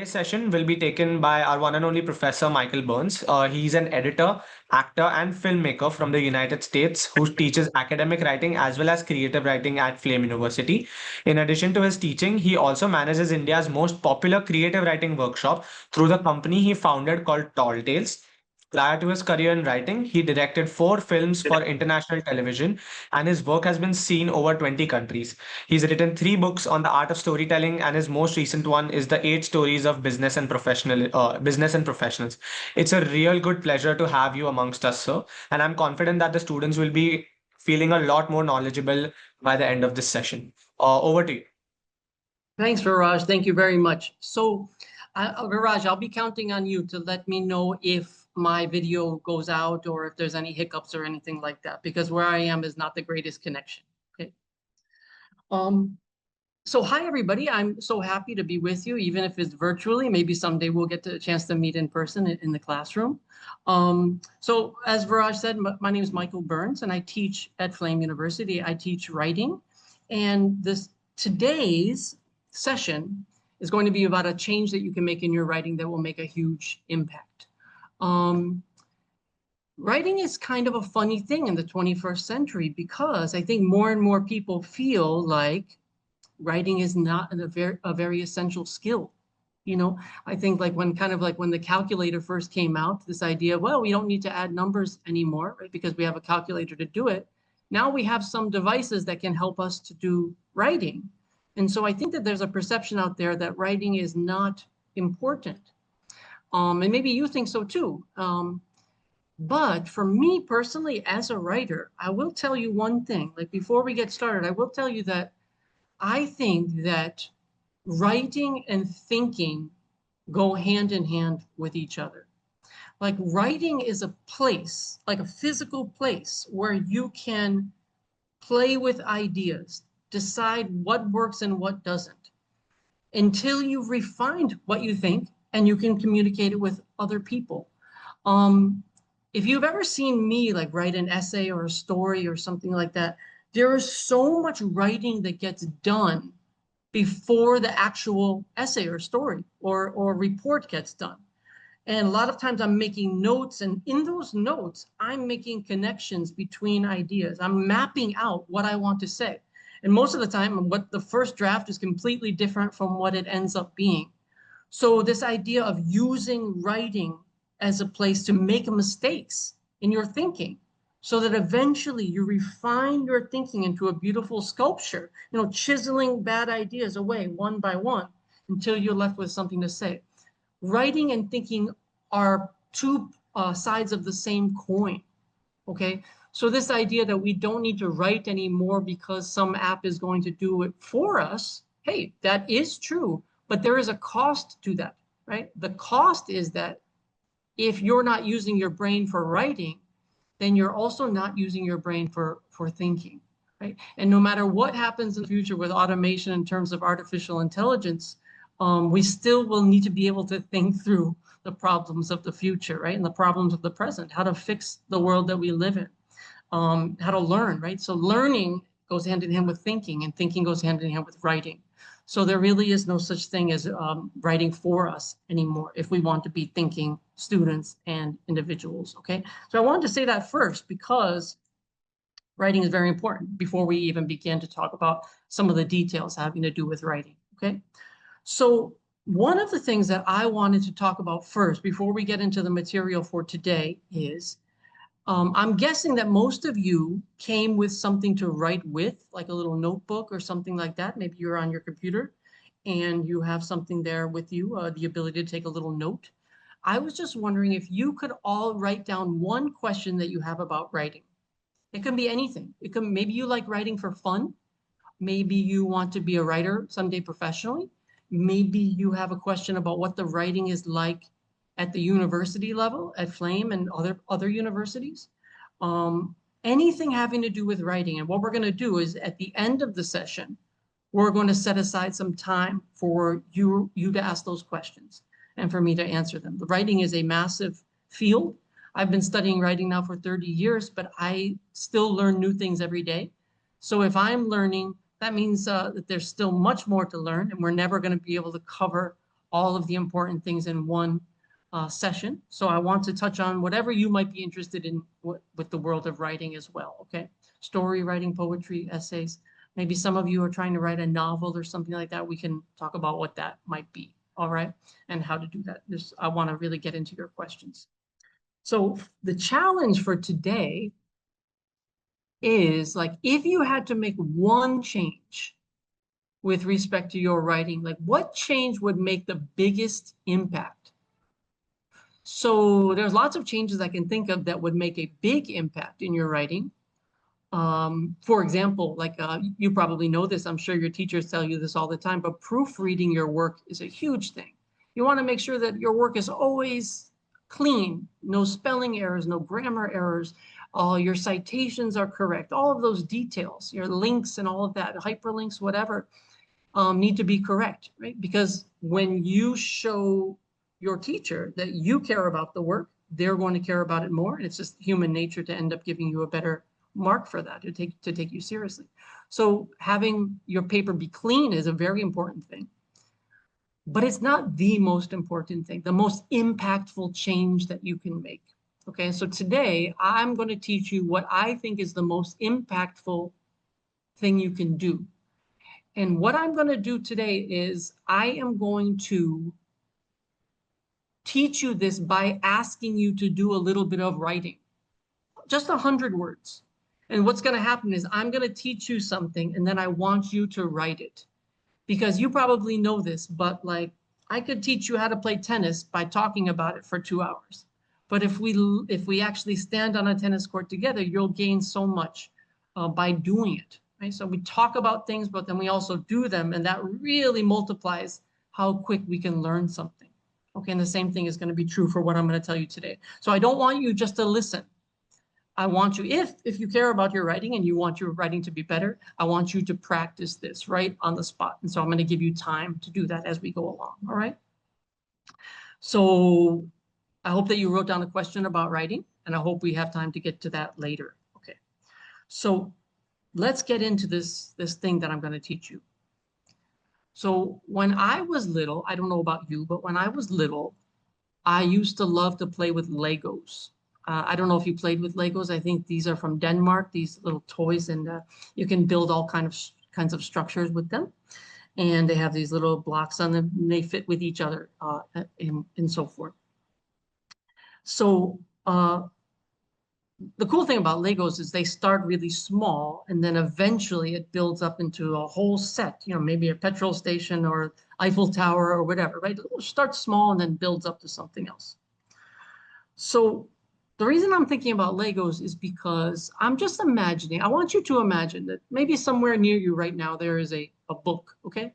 Today's session will be taken by our one and only Professor Michael Burns. He's an editor, actor, and filmmaker from the United States who teaches academic writing as well as creative writing at Flame University. In addition to his teaching, he also manages India's most popular creative writing workshop through the company he founded called Tall Tales. Prior to his career in writing, he directed four films for international television, and his work has been seen over 20 countries. He's written three books on the art of storytelling, and his most recent one is the Eight Stories of Business and Professionals. It's a real good pleasure to have you amongst us, sir, and I'm confident that the students will be feeling a lot more knowledgeable by the end of this session. Over to you. Thanks, Viraj. Thank you very much. So, Viraj, I'll be counting on you to let me know if my video goes out or if there's any hiccups or anything like that, because where I am is not the greatest connection. Okay. So hi, everybody. I'm so happy to be with you, even if it's virtually. Maybe someday we'll get a chance to meet in person in the classroom. So as Viraj said, my name is Michael Burns, and I teach at Flame University. I teach writing. And today's session is going to be about a change that you can make in your writing that will make a huge impact. Writing is kind of a funny thing in the 21st century because I think more and more people feel like writing is not a very essential skill. You know, I think like when the calculator first came out, this idea, well, we don't need to add numbers anymore, right? Because we have a calculator to do it. Now we have some devices that can help us to do writing. And so I think that there's a perception out there that writing is not important. And maybe you think so too. But for me personally, as a writer, I will tell you one thing. Like before we get started, I will tell you that I think that writing and thinking go hand in hand with each other. Like writing is a place, like a physical place where you can play with ideas, decide what works and what doesn't, until you've refined what you think and you can communicate it with other people. If you've ever seen me like write an essay or a story or something like that, there is so much writing that gets done before the actual essay or story or report gets done. And a lot of times I'm making notes, and in those notes, I'm making connections between ideas. I'm mapping out what I want to say. And most of the time, what the first draft is completely different from what it ends up being. So this idea of using writing as a place to make mistakes in your thinking, so that eventually you refine your thinking into a beautiful sculpture, you know, chiseling bad ideas away one by one until you're left with something to say. Writing and thinking are two sides of the same coin, okay? So this idea that we don't need to write anymore because some app is going to do it for us, hey, that is true, but there is a cost to that, right? The cost is that if you're not using your brain for writing, then you're also not using your brain for thinking, right? And no matter what happens in the future with automation in terms of artificial intelligence, we still will need to be able to think through the problems of the future, right? And the problems of the present, how to fix the world that we live in, how to learn, right? So learning goes hand in hand with thinking, and thinking goes hand in hand with writing. So there really is no such thing as writing for us anymore if we want to be thinking students and individuals, okay? So I wanted to say that first because writing is very important before we even begin to talk about some of the details having to do with writing, okay? So one of the things that I wanted to talk about first before we get into the material for today is I'm guessing that most of you came with something to write with, like a little notebook or something like that. Maybe you're on your computer and you have something there with you, the ability to take a little note. I was just wondering if you could all write down one question that you have about writing. It can be anything. It can, maybe you like writing for fun. Maybe you want to be a writer someday professionally. Maybe you have a question about what the writing is like at the university level, at Flame and other universities. Anything having to do with writing. And what we're going to do is at the end of the session, we're going to set aside some time for you to ask those questions and for me to answer them. The writing is a massive field. I've been studying writing now for 30 years, but I still learn new things every day. So if I'm learning, that means that there's still much more to learn, and we're never going to be able to cover all of the important things in one session. So I want to touch on whatever you might be interested in with the world of writing as well, okay? Story writing, poetry, essays. Maybe some of you are trying to write a novel or something like that. We can talk about what that might be, all right? And how to do that. I want to really get into your questions. So the challenge for today is like, if you had to make one change with respect to your writing, like what change would make the biggest impact? So there's lots of changes I can think of that would make a big impact in your writing. For example, like you probably know this, I'm sure your teachers tell you this all the time, but proofreading your work is a huge thing. You want to make sure that your work is always clean, no spelling errors, no grammar errors, all your citations are correct, all of those details, your links and all of that, hyperlinks, whatever, need to be correct, right? Because when you show your teacher that you care about the work, they're going to care about it more. And it's just human nature to end up giving you a better mark for that, to take you seriously. So having your paper be clean is a very important thing. But it's not the most important thing, the most impactful change that you can make. Okay, so today I'm going to teach you what I think is the most impactful thing you can do. And what I'm going to do today is I am going to teach you this by asking you to do a little bit of writing, just 100 words. And what's going to happen is I'm going to teach you something and then I want you to write it. Because you probably know this, but like I could teach you how to play tennis by talking about it for 2 hours. But if we actually stand on a tennis court together, you'll gain so much by doing it. Right? So we talk about things, but then we also do them, and that really multiplies how quick we can learn something. Okay, and the same thing is going to be true for what I'm going to tell you today. So I don't want you just to listen. I want you, if you care about your writing and you want your writing to be better, I want you to practice this right on the spot. And so I'm going to give you time to do that as we go along. All right. So I hope that you wrote down a question about writing, and I hope we have time to get to that later. Okay. So let's get into this thing that I'm going to teach you. So when I was little, I don't know about you, but when I was little, I used to love to play with Legos. I don't know if you played with Legos. I think these are from Denmark, these little toys, and you can build all kinds of structures with them. And they have these little blocks on them, and they fit with each other and so forth. So the cool thing about Legos is they start really small, and then eventually it builds up into a whole set, you know, maybe a petrol station or Eiffel Tower or whatever, right? It starts small and then builds up to something else. So the reason I'm thinking about Legos is because I'm just imagining, I want you to imagine that maybe somewhere near you right now, there is a book, okay?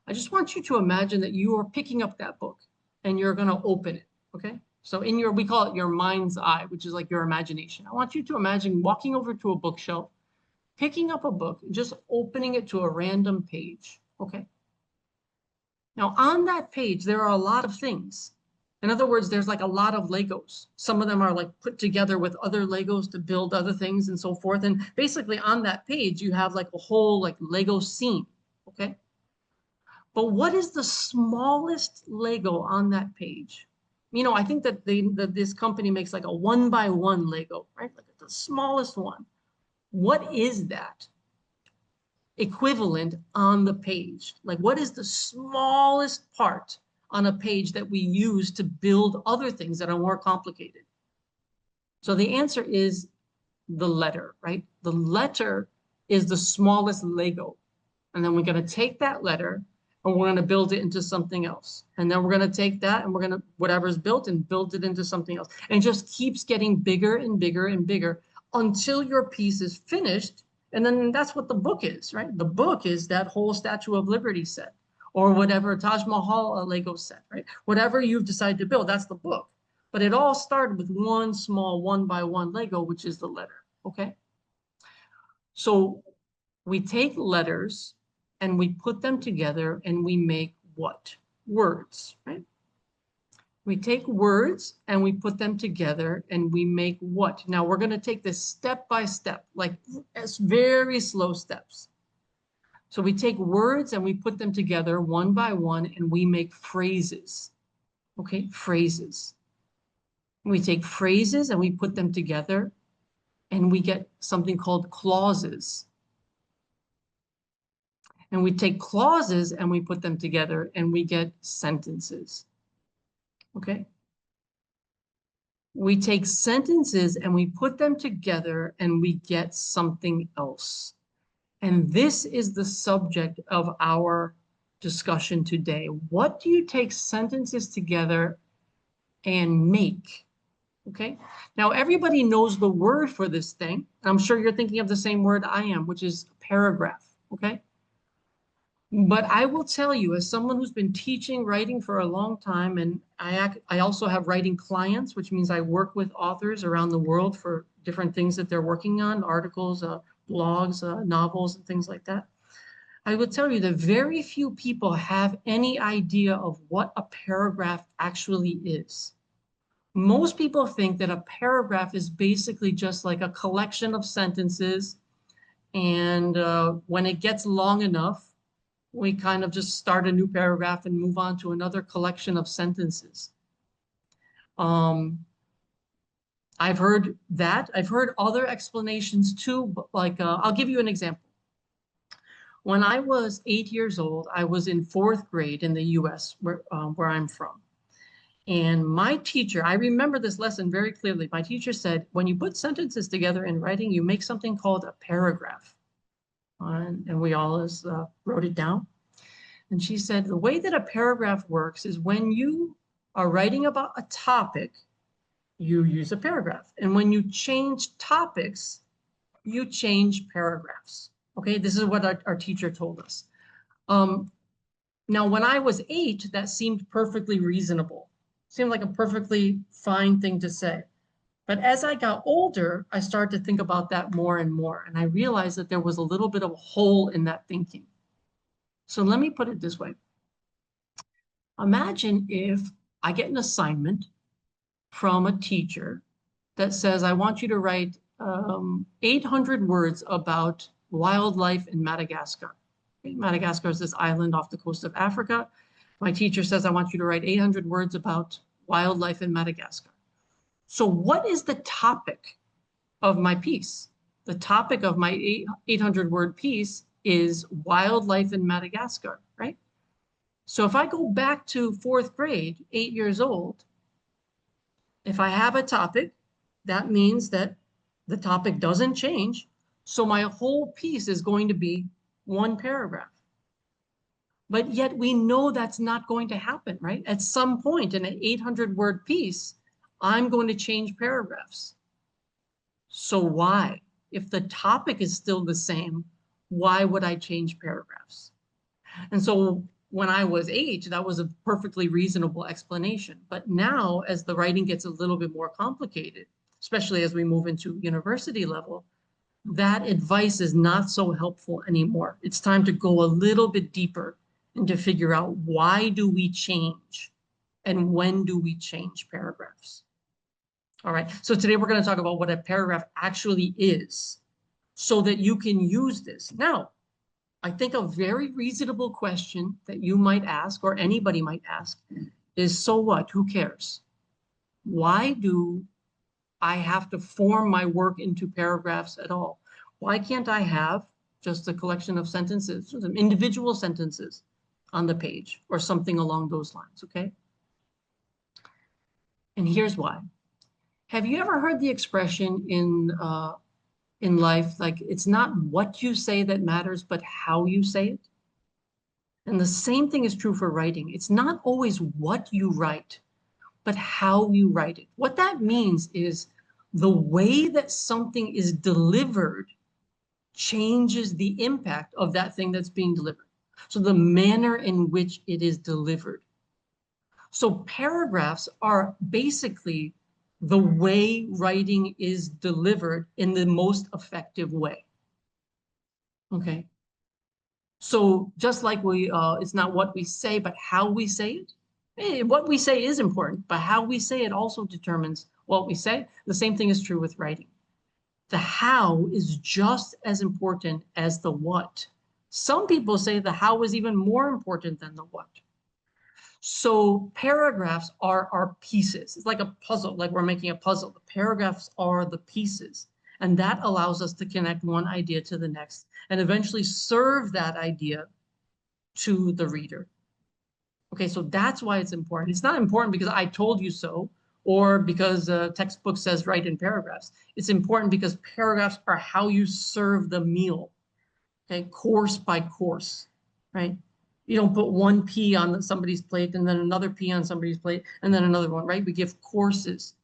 I just want you to imagine that you are picking up that book and you're going to open it, okay? So we call it your mind's eye, which is like your imagination. I want you to imagine walking over to a bookshelf, picking up a book, just opening it to a random page, okay? Now on that page, there are a lot of things. In other words, there's like a lot of Legos. Some of them are like put together with other Legos to build other things and so forth. And basically on that page, you have like a whole like Lego scene, okay? But what is the smallest Lego on that page? You know, I think that this company makes like a 1-by-1 Lego, right? Like the smallest one. What is that equivalent on the page? Like what is the smallest part on a page that we use to build other things that are more complicated? So the answer is the letter, right? The letter is the smallest Lego. And then we're going to take that letter and we're going to build it into something else. And then we're going to take that and we're going to, whatever's built, and build it into something else. And it just keeps getting bigger and bigger and bigger until your piece is finished. And then that's what the book is, right? The book is that whole Statue of Liberty set or whatever Taj Mahal Lego set, right? Whatever you've decided to build, that's the book. But it all started with one small 1-by-1 Lego, which is the letter, okay? So we take letters and we put them together and we make what? Words, right? We take words and we put them together and we make what? Now we're going to take this step by step, like as very slow steps. So we take words and we put them together one by one and we make phrases. Okay, phrases. We take phrases and we put them together and we get something called clauses. And we take clauses and we put them together and we get sentences. Okay? We take sentences and we put them together and we get something else. And this is the subject of our discussion today. What do you take sentences together and make? Okay. Now, everybody knows the word for this thing. I'm sure you're thinking of the same word I am, which is paragraph. Okay. But I will tell you, as someone who's been teaching writing for a long time, and I also have writing clients, which means I work with authors around the world for different things that they're working on, articles, blogs, novels, and things like that. I will tell you that very few people have any idea of what a paragraph actually is. Most people think that a paragraph is basically just like a collection of sentences. And when it gets long enough, we kind of just start a new paragraph and move on to another collection of sentences. I've heard that. I've heard other explanations too, but like I'll give you an example. When I was 8 years old, I was in fourth grade in the US, where I'm from. And my teacher, I remember this lesson very clearly. My teacher said, when you put sentences together in writing, you make something called a paragraph. And we all wrote it down. And she said, the way that a paragraph works is when you are writing about a topic, you use a paragraph. And when you change topics, you change paragraphs. Okay, this is what our teacher told us. Now, when I was 8, that seemed perfectly reasonable. Seemed like a perfectly fine thing to say. But as I got older, I started to think about that more and more. And I realized that there was a little bit of a hole in that thinking. So let me put it this way. Imagine if I get an assignment from a teacher that says, I want you to write 800 words about wildlife in Madagascar. Okay, Madagascar is this island off the coast of Africa. My teacher says, I want you to write 800 words about wildlife in Madagascar. So what is the topic of my piece? The topic of my 800 word piece is wildlife in Madagascar, right? So if I go back to fourth grade, 8 years old, if I have a topic, that means that the topic doesn't change. So my whole piece is going to be one paragraph. But yet we know that's not going to happen, right? At some point in an 800 word piece, I'm going to change paragraphs. So why? If the topic is still the same, why would I change paragraphs? And so when I was 8, that was a perfectly reasonable explanation. But now, as the writing gets a little bit more complicated, especially as we move into university level, that advice is not so helpful anymore. It's time to go a little bit deeper and to figure out, why do we change and when do we change paragraphs? All right, so today we're going to talk about what a paragraph actually is so that you can use this. Now, I think a very reasonable question that you might ask, or anybody might ask, is, so what? Who cares? Why do I have to form my work into paragraphs at all? Why can't I have just a collection of sentences, some individual sentences on the page or something along those lines, okay? And here's why. Have you ever heard the expression in life, like, it's not what you say that matters, but how you say it? And the same thing is true for writing. It's not always what you write, but how you write it. What that means is the way that something is delivered changes the impact of that thing that's being delivered. So the manner in which it is delivered. So paragraphs are basically the way writing is delivered in the most effective way. Okay. So just like it's not what we say, but how we say it. What we say is important, but how we say it also determines what we say. The same thing is true with writing. The how is just as important as the what. Some people say the how is even more important than the what. So paragraphs are our pieces. It's like a puzzle, like we're making a puzzle. The paragraphs are the pieces. And that allows us to connect one idea to the next and eventually serve that idea to the reader. Okay, so that's why it's important. It's not important because I told you so or because a textbook says write in paragraphs. It's important because paragraphs are how you serve the meal, okay, course by course, right? You don't put one pea on somebody's plate and then another pea on somebody's plate and then another one, right? We give courses.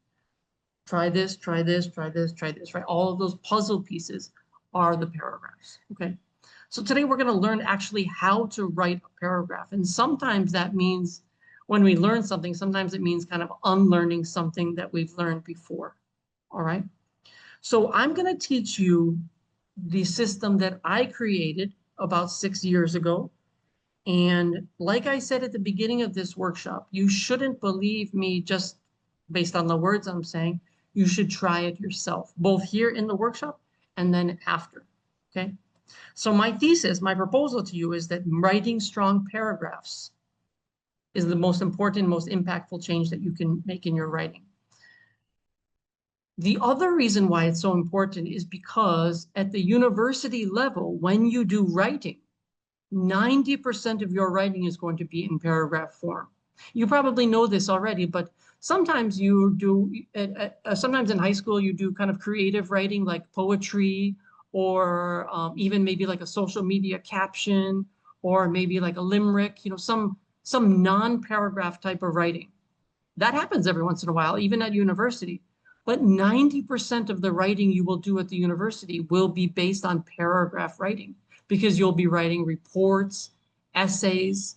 Try this, try this, try this, try this, right? All of those puzzle pieces are the paragraphs, okay? So today we're going to learn actually how to write a paragraph. And sometimes that means when we learn something, sometimes it means kind of unlearning something that we've learned before, all right? So I'm going to teach you the system that I created about 6 years ago. And like I said at the beginning of this workshop, you shouldn't believe me just based on the words I'm saying. You should try it yourself, both here in the workshop and then after, okay? So my thesis, my proposal to you is that writing strong paragraphs is the most important, most impactful change that you can make in your writing. The other reason why it's so important is because at the university level, when you do writing, 90% of your writing is going to be in paragraph form. You probably know this already, but sometimes you do, sometimes in high school, you do kind of creative writing like poetry or even maybe like a social media caption or maybe like a limerick, you know, some non-paragraph type of writing. That happens every once in a while, even at university. But 90% of the writing you will do at the university will be based on paragraph writing because you'll be writing reports, essays,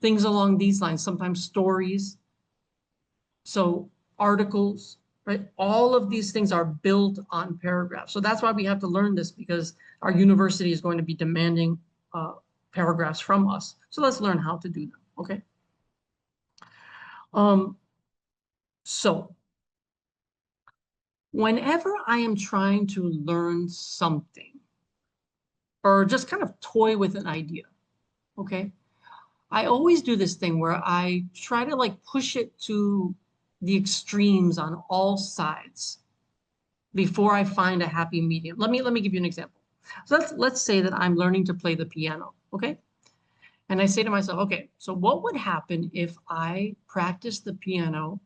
things along these lines, sometimes stories. So articles, right? All of these things are built on paragraphs. So that's why we have to learn this because our university is going to be demanding paragraphs from us. So let's learn how to do them, okay? Um, so whenever I am trying to learn something or just kind of toy with an idea, okay? I always do this thing where I try to like push it to the extremes on all sides before I find a happy medium. Let me give you an example. So let's say that I'm learning to play the piano, okay? And I say to myself, okay, so what would happen if I practice the piano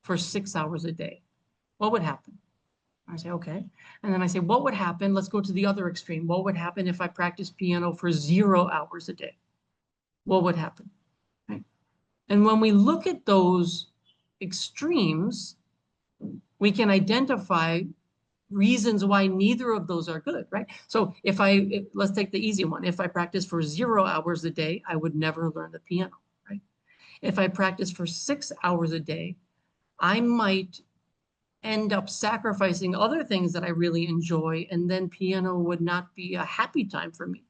for 6 hours a day? What would happen? I say, okay. And then I say, what would happen? Let's go to the other extreme. What would happen if I practice piano for 0 hours a day? What would happen? Right? And when we look at those extremes, we can identify reasons why neither of those are good, right? So let's take the easy one. If I practice for 0 hours a day, I would never learn the piano, right? If I practice for 6 hours a day, I might end up sacrificing other things that I really enjoy, and then piano would not be a happy time for me,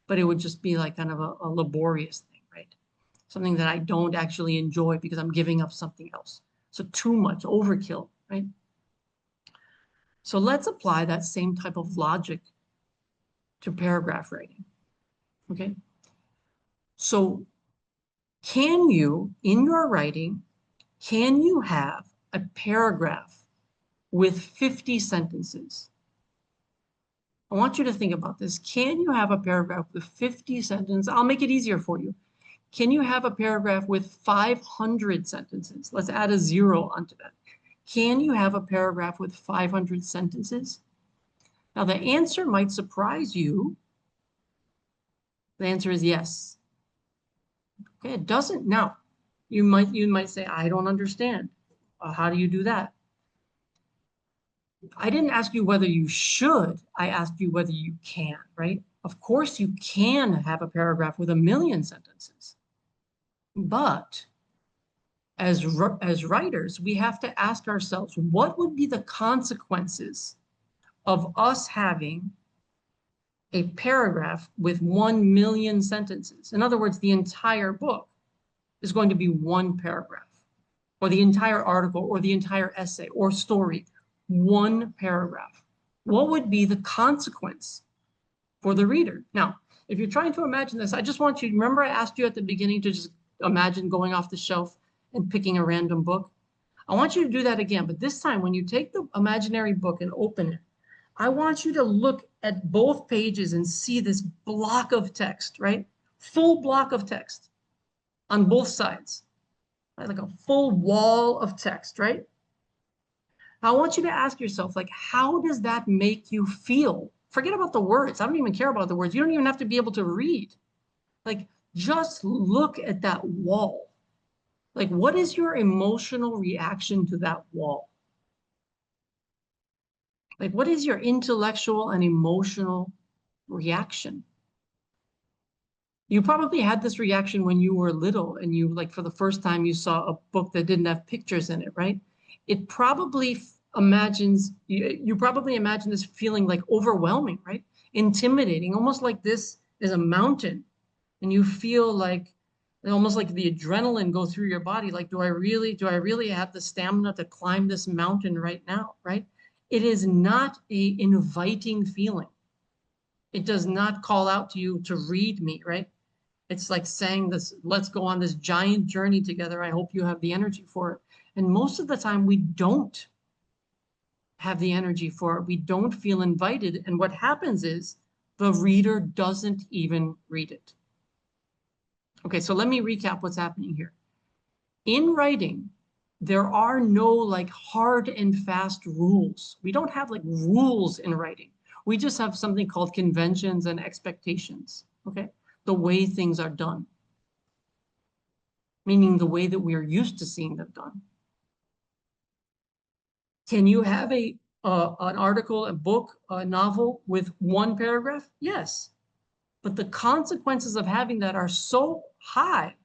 but it would just be like kind of a laborious thing, right? Something that I don't actually enjoy because I'm giving up something else. So too much, overkill, right? So let's apply that same type of logic to paragraph writing, okay? So can you, in your writing, can you have a paragraph with 50 sentences? I want you to think about this. Can you have a paragraph with 50 sentences? I'll make it easier for you. Can you have a paragraph with 500 sentences? Let's add a zero onto that. Can you have a paragraph with 500 sentences? Now, the answer might surprise you. The answer is yes. Okay, it doesn't. Now, you might say, I don't understand. How do you do that? I didn't ask you whether you should. I asked you whether you can, right? Of course, you can have a paragraph with 1,000,000 sentences. But as writers, we have to ask ourselves, what would be the consequences of us having a paragraph with 1,000,000 sentences? In other words, the entire book is going to be one paragraph, or the entire article, or the entire essay, or story, one paragraph. What would be the consequence for the reader? Now, if you're trying to imagine this, I just want you, remember I asked you at the beginning to just imagine going off the shelf and picking a random book? I want you to do that again, but this time when you take the imaginary book and open it, I want you to look at both pages and see this block of text, right? Full block of text on both sides, right? Like a full wall of text, right? I want you to ask yourself, like, how does that make you feel? Forget about the words. I don't even care about the words. You don't even have to be able to read. Like, just look at that wall. Like, what is your emotional reaction to that wall? Like, what is your intellectual and emotional reaction? You probably had this reaction when you were little and you, like, for the first time, you saw a book that didn't have pictures in it, right? It probably you probably imagine this feeling like overwhelming, right? Intimidating, almost like this is a mountain. And you feel like almost like the adrenaline go through your body. Like, do I really have the stamina to climb this mountain right now, right? It is not a inviting feeling. It does not call out to you to read me, right? It's like saying this, let's go on this giant journey together. I hope you have the energy for it. And most of the time we don't have the energy for it. We don't feel invited. And what happens is the reader doesn't even read it. Okay, so let me recap what's happening here. In writing, there are no like hard and fast rules. We don't have like rules in writing. We just have something called conventions and expectations, okay? The way things are done, meaning the way that we are used to seeing them done. Can you have an article, a book, a novel with one paragraph? Yes. But the consequences of having that are so high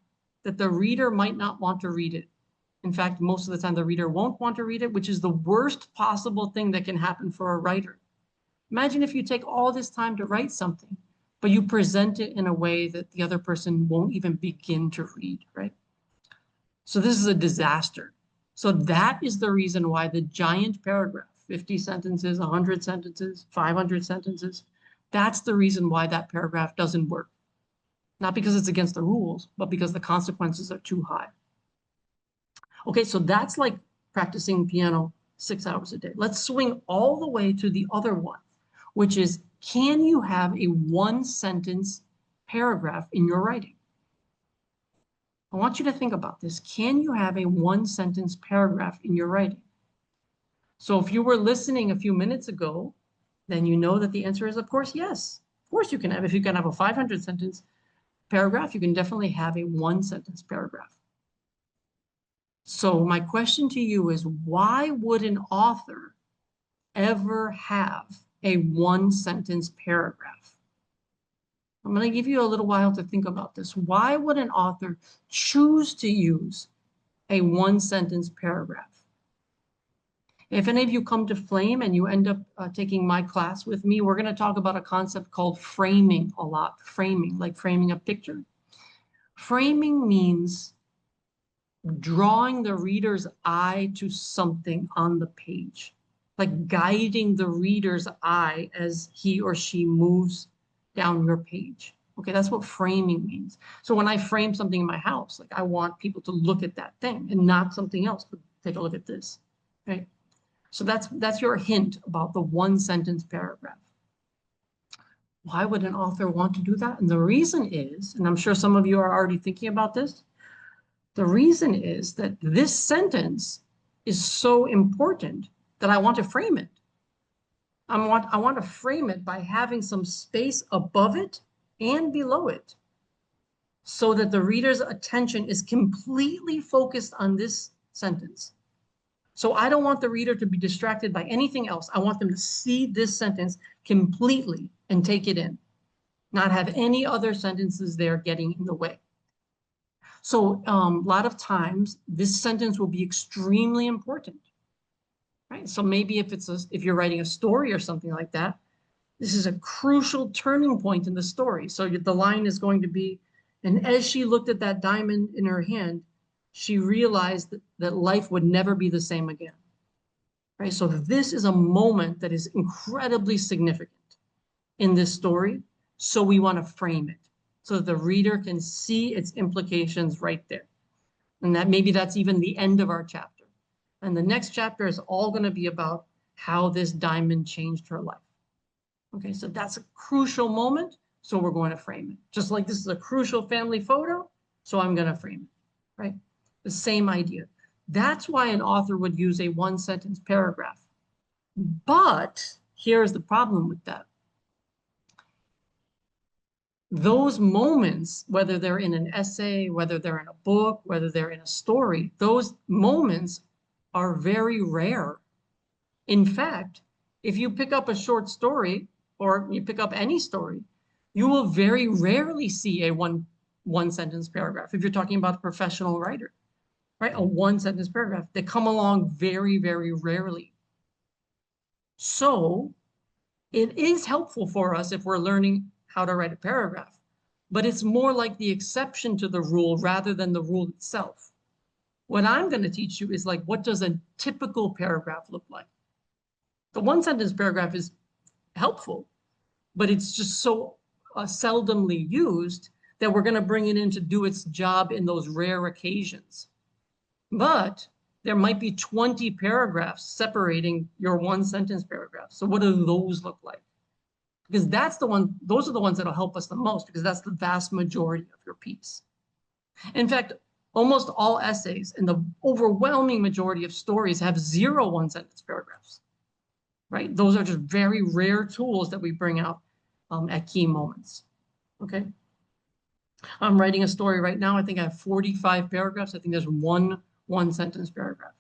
that the reader might not want to read it. In fact, most of the time the reader won't want to read it, which is the worst possible thing that can happen for a writer. Imagine if you take all this time to write something, but you present it in a way that the other person won't even begin to read, right? So this is a disaster. So that is the reason why the giant paragraph, 50 sentences, 100 sentences, 500 sentences, that's the reason why that paragraph doesn't work. Not because it's against the rules, but because the consequences are too high. Okay, so that's like practicing piano 6 hours a day. Let's swing all the way to the other one, which is, can you have a one sentence paragraph in your writing? I want you to think about this. Can you have a one sentence paragraph in your writing? So if you were listening a few minutes ago, then you know that the answer is, of course, yes. Of course you can have, if you can have a 500 sentence paragraph, you can definitely have a one sentence paragraph. So my question to you is, why would an author ever have a one sentence paragraph? I'm going to give you a little while to think about this. Why would an author choose to use a one sentence paragraph? If any of you come to Flame and you end up taking my class with me, we're going to talk about a concept called framing a lot. Framing, like framing a picture. Framing means drawing the reader's eye to something on the page, like guiding the reader's eye as he or she moves down your page. Okay, that's what framing means. So when I frame something in my house, like I want people to look at that thing and not something else, but take a look at this, right? So that's your hint about the one sentence paragraph. Why would an author want to do that? And the reason is, and I'm sure some of you are already thinking about this, the reason is that this sentence is so important that I want to frame it. I want to frame it by having some space above it and below it so that the reader's attention is completely focused on this sentence. So I don't want the reader to be distracted by anything else. I want them to see this sentence completely and take it in, not have any other sentences there getting in the way. So a lot of times this sentence will be extremely important, right? So maybe if you're writing a story or something like that, this is a crucial turning point in the story. So the line is going to be, and as she looked at that diamond in her hand, she realized that life would never be the same again, right? So this is a moment that is incredibly significant in this story. So we want to frame it so that the reader can see its implications right there. And that maybe that's even the end of our chapter. And the next chapter is all going to be about how this diamond changed her life. Okay, so that's a crucial moment. So we're going to frame it. Just like this is a crucial family photo, so I'm going to frame it, right? The same idea. That's why an author would use a one-sentence paragraph. But here's the problem with that. Those moments, whether they're in an essay, whether they're in a book, whether they're in a story, those moments are very rare. In fact, if you pick up a short story or you pick up any story, you will very rarely see a one sentence paragraph. If you're talking about a professional writer, right? A one sentence paragraph, they come along very, very rarely. So it is helpful for us if we're learning how to write a paragraph, but it's more like the exception to the rule rather than the rule itself. What I'm going to teach you is like, what does a typical paragraph look like? The one sentence paragraph is helpful, but it's just so seldomly used that we're going to bring it in to do its job in those rare occasions. But there might be 20 paragraphs separating your one sentence paragraph. So what do those look like? Because those are the ones that'll help us the most, because that's the vast majority of your piece. In fact, almost all essays and the overwhelming majority of stories have 0 one sentence paragraphs, right? Those are just very rare tools that we bring out at key moments, okay? I'm writing a story right now. I think I have 45 paragraphs. I think there's one sentence paragraph,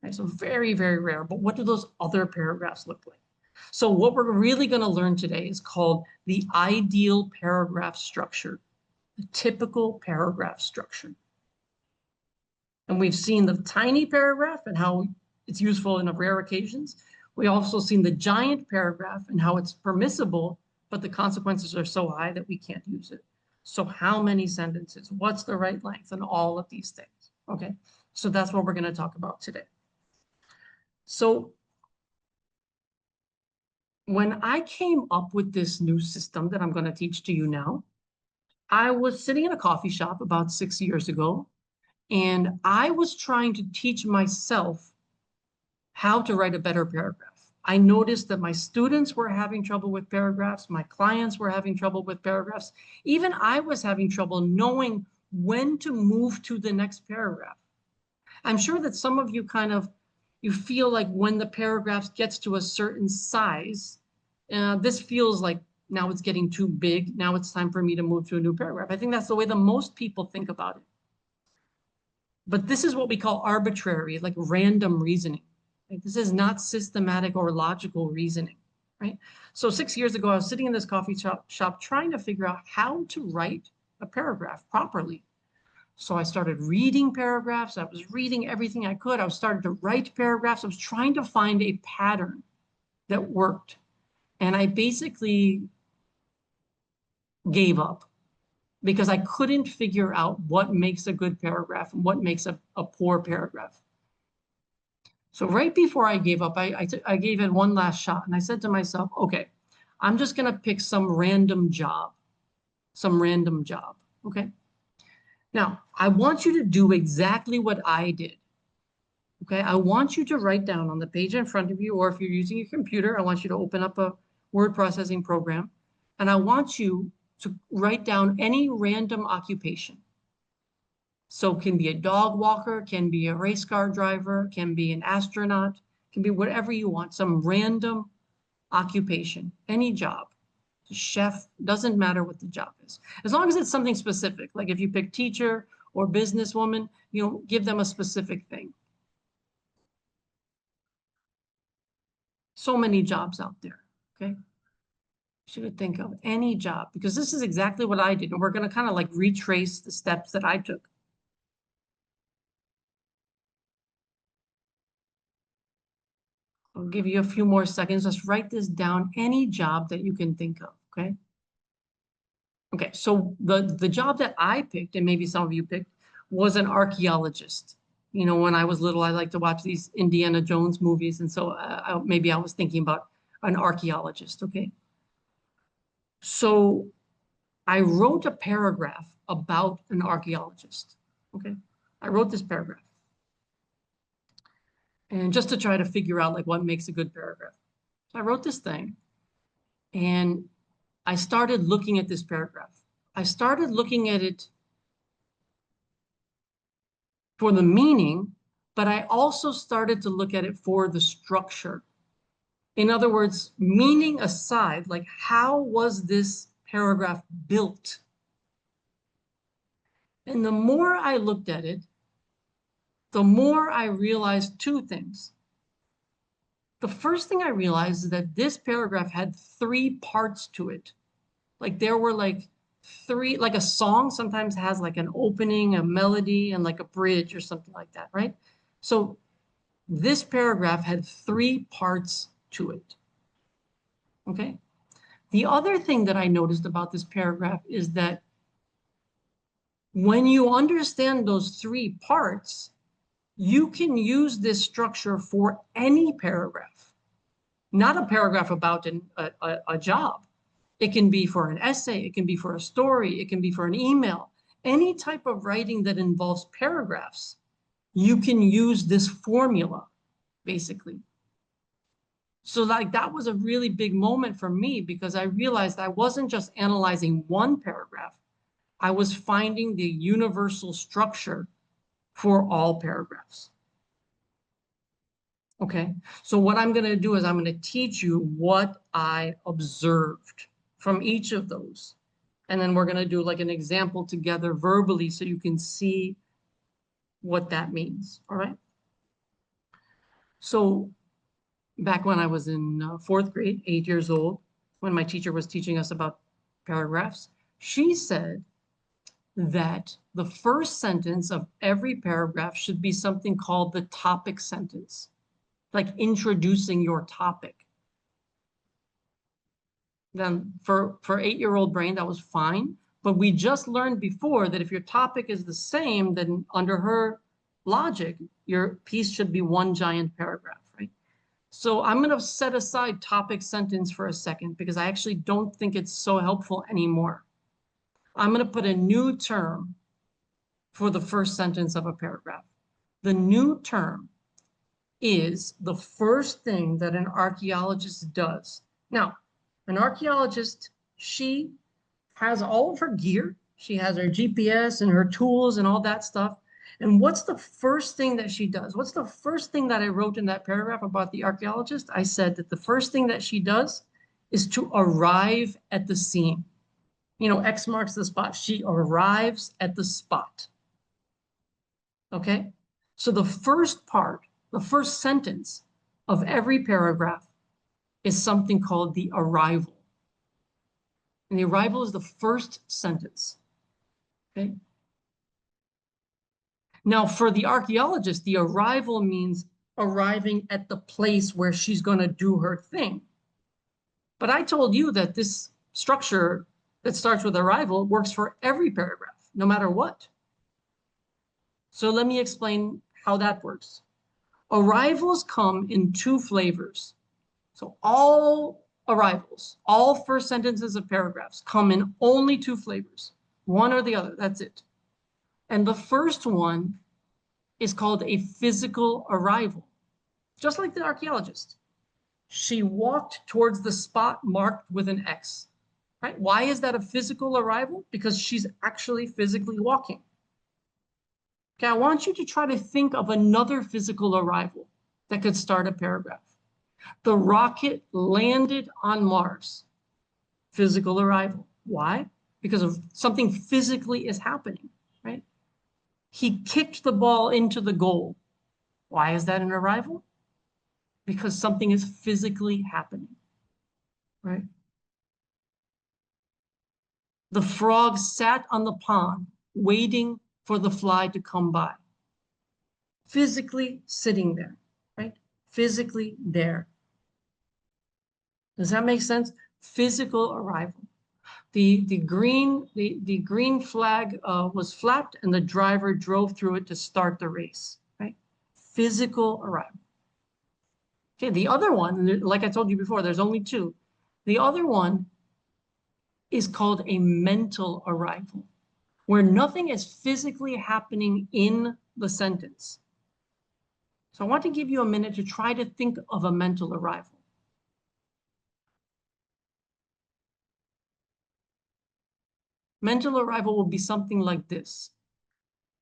right? So very, very rare. But what do those other paragraphs look like? So what we're really going to learn today is called the ideal paragraph structure, the typical paragraph structure. And we've seen the tiny paragraph and how it's useful in rare occasions. We also seen the giant paragraph and how it's permissible, but the consequences are so high that we can't use it. So how many sentences? What's the right length? And all of these things. Okay, so that's what we're going to talk about today. So when I came up with this new system that I'm going to teach to you now, I was sitting in a coffee shop about 6 years ago, and I was trying to teach myself how to write a better paragraph. I noticed that my students were having trouble with paragraphs. My clients were having trouble with paragraphs. Even I was having trouble knowing when to move to the next paragraph. I'm sure that some of you you feel like when the paragraph gets to a certain size, this feels like now it's getting too big. Now it's time for me to move to a new paragraph. I think that's the way that most people think about it. But this is what we call arbitrary, like random reasoning. Right? This is not systematic or logical reasoning, right? So 6 years ago, I was sitting in this coffee shop trying to figure out how to write a paragraph properly. So I started reading paragraphs. I was reading everything I could. I was starting to write paragraphs. I was trying to find a pattern that worked. And I basically gave up because I couldn't figure out what makes a good paragraph and what makes a poor paragraph. So right before I gave up, I gave it one last shot. And I said to myself, okay, I'm just going to pick some random job, okay? Now, I want you to do exactly what I did. Okay, I want you to write down on the page in front of you, or if you're using your computer, I want you to open up a word processing program, and I want you to write down any random occupation. So it can be a dog walker, can be a race car driver, can be an astronaut, can be whatever you want, some random occupation, any job. Chef, doesn't matter what the job is. As long as it's something specific, like if you pick teacher or businesswoman, give them a specific thing. So many jobs out there, okay? Should think of any job, because this is exactly what I did. And we're going to kind of like retrace the steps that I took. I'll give you a few more seconds. Just write this down, any job that you can think of, okay? Okay, so the job that I picked, and maybe some of you picked, was an archaeologist. When I was little, I liked to watch these Indiana Jones movies. And so maybe I was thinking about an archaeologist, okay? So I wrote a paragraph about an archaeologist. Okay. I wrote this paragraph. And just to try to figure out like what makes a good paragraph. So I wrote this thing and I started looking at this paragraph. I started looking at it for the meaning, but I also started to look at it for the structure. In other words, meaning aside, like how was this paragraph built? And the more I looked at it, the more I realized two things. The first thing I realized is that this paragraph had three parts to it. Like there were like three, like a song sometimes has like an opening, a melody, and like a bridge or something like that, right? So this paragraph had three parts to it. Okay. The other thing that I noticed about this paragraph is that when you understand those three parts, you can use this structure for any paragraph, not a paragraph about a job. It can be for an essay, it can be for a story, it can be for an email. Any type of writing that involves paragraphs, you can use this formula, basically. So like that was a really big moment for me because I realized I wasn't just analyzing one paragraph. I was finding the universal structure for all paragraphs. Okay, so what I'm going to do is I'm going to teach you what I observed from each of those. And then we're going to do like an example together verbally so you can see what that means. All right. So back when I was in fourth grade, 8 years old, when my teacher was teaching us about paragraphs, she said that the first sentence of every paragraph should be something called the topic sentence, like introducing your topic. Then for 8-year-old brain, that was fine. But we just learned before that if your topic is the same, then under her logic, your piece should be one giant paragraph, right? So I'm going to set aside topic sentence for a second because I actually don't think it's so helpful anymore. I'm going to put a new term for the first sentence of a paragraph. The new term is the first thing that an archaeologist does. Now, an archaeologist, she has all of her gear. She has her GPS and her tools and all that stuff. And what's the first thing that she does? What's the first thing that I wrote in that paragraph about the archaeologist? I said that the first thing that she does is to arrive at the scene. You know, X marks the spot. She arrives at the spot. Okay? So the first part, the first sentence of every paragraph is something called the arrival. And the arrival is the first sentence. Okay? Now, for the archaeologist, the arrival means arriving at the place where she's going to do her thing. But I told you that this structure that starts with arrival works for every paragraph, no matter what. So let me explain how that works. Arrivals come in two flavors. So all arrivals, all first sentences of paragraphs come in only two flavors, one or the other, that's it. And the first one is called a physical arrival, just like the archaeologist. She walked towards the spot marked with an X, right? Why is that a physical arrival? Because she's actually physically walking. Okay, I want you to try to think of another physical arrival that could start a paragraph. The rocket landed on Mars. Physical arrival. Why? Because of something physically is happening, right? He kicked the ball into the goal. Why is that an arrival? Because something is physically happening, right? The frog sat on the pond waiting for the fly to come by. Physically sitting there, right? Physically there. Does that make sense? Physical arrival. The green flag was flapped and the driver drove through it to start the race, right? Physical arrival. Okay, the other one, like I told you before, there's only two. The other one is called a mental arrival, where nothing is physically happening in the sentence. So I want to give you a minute to try to think of a mental arrival. Mental arrival will be something like this.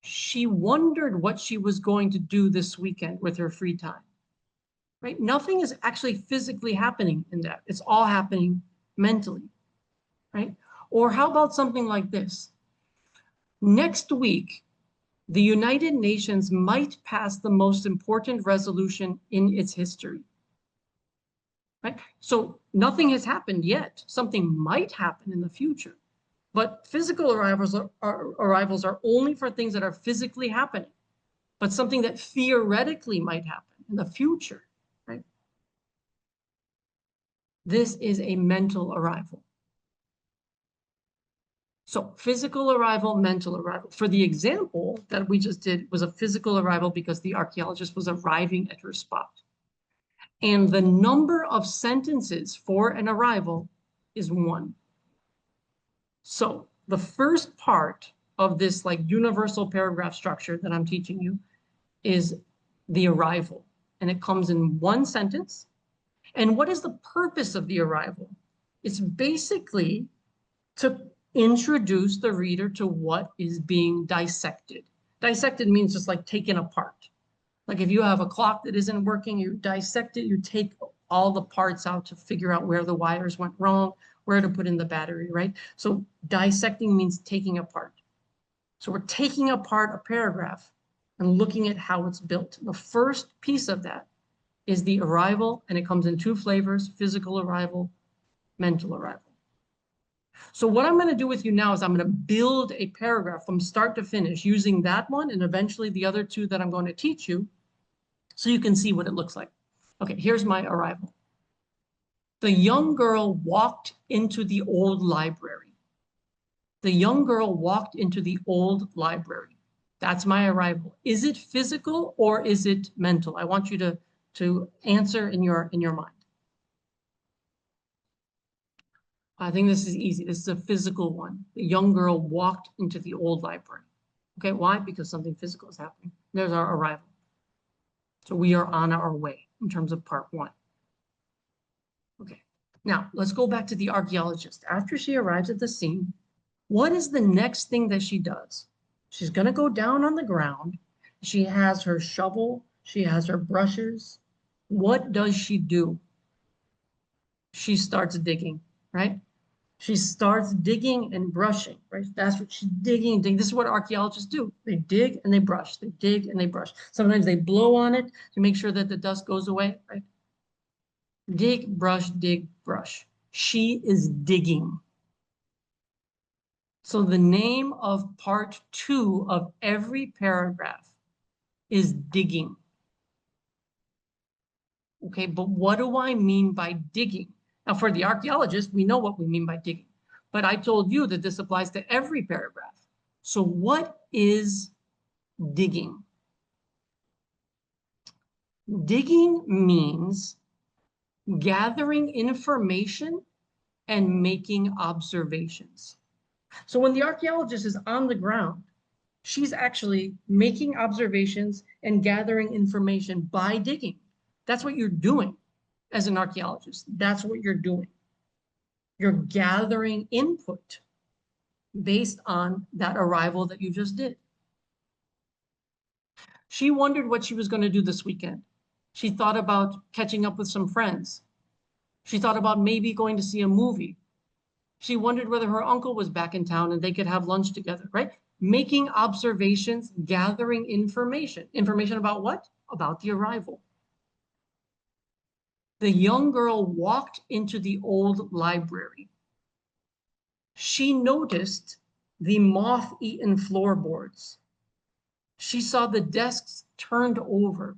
She wondered what she was going to do this weekend with her free time, right? Nothing is actually physically happening in that. It's all happening mentally, right? Or how about something like this? Next week, the United Nations might pass the most important resolution in its history, right? So nothing has happened yet. Something might happen in the future. But physical arrivals are only for things that are physically happening, but something that theoretically might happen in the future, right? This is a mental arrival. So physical arrival, mental arrival. For the example that we just did was a physical arrival because the archaeologist was arriving at her spot. And the number of sentences for an arrival is 1. So the first part of this like universal paragraph structure that I'm teaching you is the arrival. And it comes in 1 sentence. And what is the purpose of the arrival? It's basically to introduce the reader to what is being dissected. Dissected means just like taken apart. Like if you have a clock that isn't working, you dissect it, you take all the parts out to figure out where the wires went wrong, where to put in the battery, right? So dissecting means taking apart. So we're taking apart a paragraph and looking at how it's built. The first piece of that is the arrival, and it comes in 2 flavors, physical arrival, mental arrival. So what I'm going to do with you now is I'm going to build a paragraph from start to finish using that one and eventually the other 2 that I'm going to teach you so you can see what it looks like. Okay, here's my arrival. The young girl walked into the old library. The young girl walked into the old library. That's my arrival. Is it physical or is it mental? I want you to answer in your mind. I think this is easy. This is a physical one. The young girl walked into the old library. Okay, why? Because something physical is happening. There's our arrival. So we are on our way in terms of part 1. Okay, now let's go back to the archaeologist. After she arrives at the scene, what is the next thing that she does? She's going to go down on the ground. She has her shovel. She has her brushes. What does she do? She starts digging, right? She starts digging and brushing, right? That's what she's digging and digging. This is what archaeologists do. They dig and they brush. They dig and they brush. Sometimes they blow on it to make sure that the dust goes away, right? Dig, brush. She is digging. So the name of part 2 of every paragraph is digging. Okay, but what do I mean by digging? Now, for the archaeologist, we know what we mean by digging, but I told you that this applies to every paragraph. So what is digging? Digging means gathering information and making observations. So when the archaeologist is on the ground, she's actually making observations and gathering information by digging. That's what you're doing as an archaeologist. That's what you're doing. You're gathering input based on that arrival that you just did. She wondered what she was going to do this weekend. She thought about catching up with some friends. She thought about maybe going to see a movie. She wondered whether her uncle was back in town and they could have lunch together, right? Making observations, gathering information. Information about what? About the arrival. The young girl walked into the old library. She noticed the moth-eaten floorboards. She saw the desks turned over.